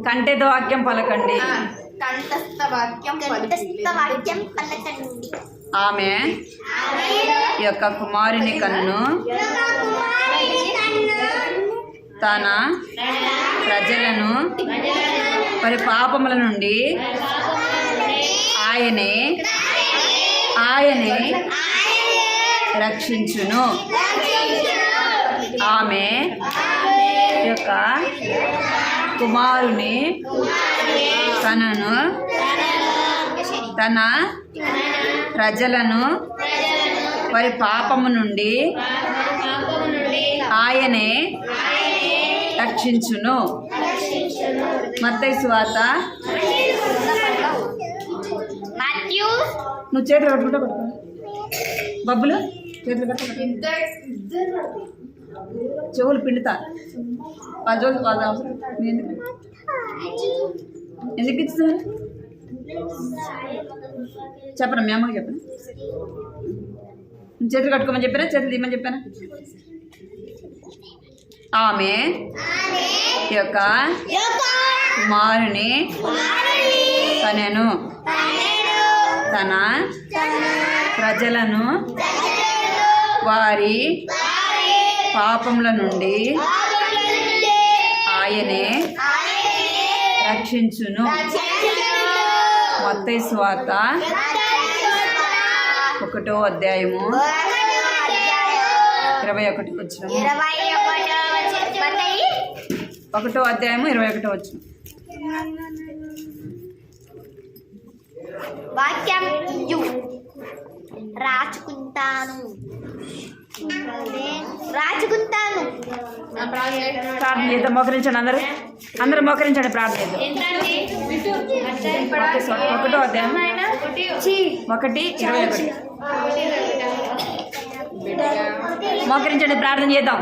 కంఠతో వాక్యం పలకండి. కంఠతో వాక్యం పలకండి. ఆమె యొక్క కుమారుని కన్ను తన ప్రజలను వారి పాపముల నుండి ఆయనే రక్షించును. ఆమె యొక్క కుమారుని కన్నును తన ప్రజలను వారి పాపము నుండి ఆయనే రక్షించును. మత్తయి సువార్త. నువ్వు చేతులు కట్టుకుంటా పట్టుకో. బబ్బులు చేతులు కట్టుకుంటా, చెవులు పిండుతా. వాళ్ళ రోజు వాళ్ళ అవసరం ఎందుకు ఇస్తున్నారు చెప్పరా? మీ అమ్మకి చెప్పనా? చేతులు కట్టుకోమని చెప్పానా? చేతులు తీయమని చెప్పానా? ఆమె యొక్క కుమారుని కనెను తన ప్రజలను వారి పాపముల నుండి ఆయనే రక్షించును. మత్తయి సువార్త 1వ అధ్యాయము 21 వచనం. 1వ అధ్యాయము 21 వచనం. వాక్యం రాచుకుంటాను. ప్రార్థన చేద్దాం. మోకరించండి అందరూ మోకరించండి, ప్రార్థన చేద్దాం. 1వ అధ్యాయం 1:21. మోకరించండి, ప్రార్థన చేద్దాం.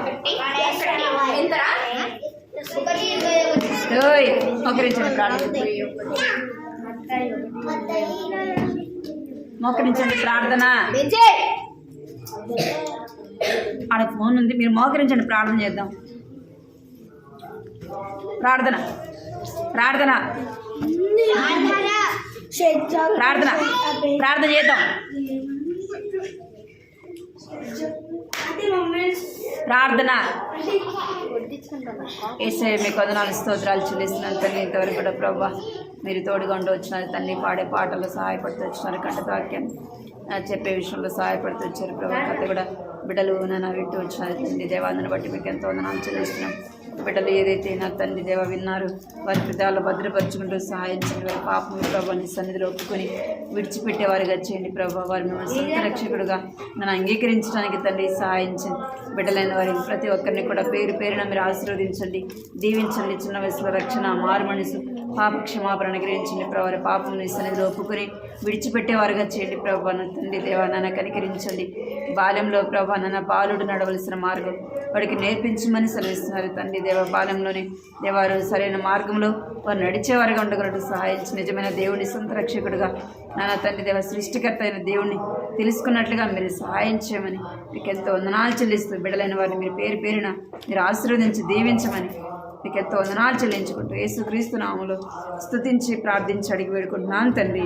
మోకరించండి, ప్రార్థన మోకరించండి, ప్రార్థన. ఆడ ఫోన్ ఉంది, మీరు మోకరించండి, ప్రార్థన చేద్దాం. ప్రార్థన ప్రార్థన ప్రార్థన ప్రార్థన చేద్దాం. ప్రార్థన. యేసయ్య మీకు వందనాలు స్తోత్రాలు చెల్లిస్తున్నాను తండ్రి. ఇంతవరకు కూడా ప్రభా మీరు తోడుగా ఉండి వచ్చినారు తండ్రి. పాడే పాటల్లో సహాయపడుతూ వచ్చినారు, కంఠవాక్యం చెప్పే విషయంలో సహాయపడుతూ వచ్చారు ప్రభా. కథ కూడా బిడ్డలు నన్ను వింటూ వచ్చినారు తండ్రి. దేవాన్ని బట్టి మీకు ఎంతో వందనాలు చెల్లిస్తున్నాం. బిడ్డలు ఏదైతే నా తండ్రి దేవ విన్నారు వారి హృదయాల్లో భద్రపరుచుకుంటూ సహాయం చేయండి. వారి పాపం ప్రభావ నీ సన్నిధిలో ఒప్పుకొని విడిచిపెట్టేవారిగా చేయండి ప్రభావ. వారి మిమ్మల్ని సొంత రక్షకుడుగా నన్ను అంగీకరించడానికి తండ్రి సహాయించండి. బిడ్డలైన వారి ప్రతి ఒక్కరిని కూడా పేరు పేరున మీరు ఆశీర్వదించండి, దీవించండి. చిన్న వయసులో రక్షణ, మారు మనసు, పాప క్షమాపణ అనుగ్రహించండి ప్రభావ. వారి పాపం నీ సన్నిధిలో ఒప్పుకొని విడిచిపెట్టేవారుగా చేయండి ప్రభావ. నా తండ్రి దేవా నన్ను కనికరించండి. బాల్యంలో ప్రభావ నన్న బాలుడు నడవలసిన మార్గం వాడికి నేర్పించమని సెలవిస్తున్నారు తండ్రి దేవ. బాల్యంలోనే దేవారు సరైన మార్గంలో వారు నడిచేవారుగా ఉండగలడు సహాయించి నిజమైన దేవుని సొంత రక్షకుడుగా నాన్న తండ్రి దేవ సృష్టికర్త అయిన దేవుణ్ణి తెలుసుకున్నట్లుగా మీరు సహాయం చేయమని మీకు ఎంతో వందనాలు చెల్లిస్తూ బిడ్డలైన వారిని మీరు పేరు పేరున మీరు ఆశీర్వదించి దీవించమని మీకు ఎంతో వందనాలు చెల్లించుకుంటూ యేసుక్రీస్తు నామములో స్తుతించి ప్రార్థించి అడిగి వేడుకుంటున్నాను తండ్రి.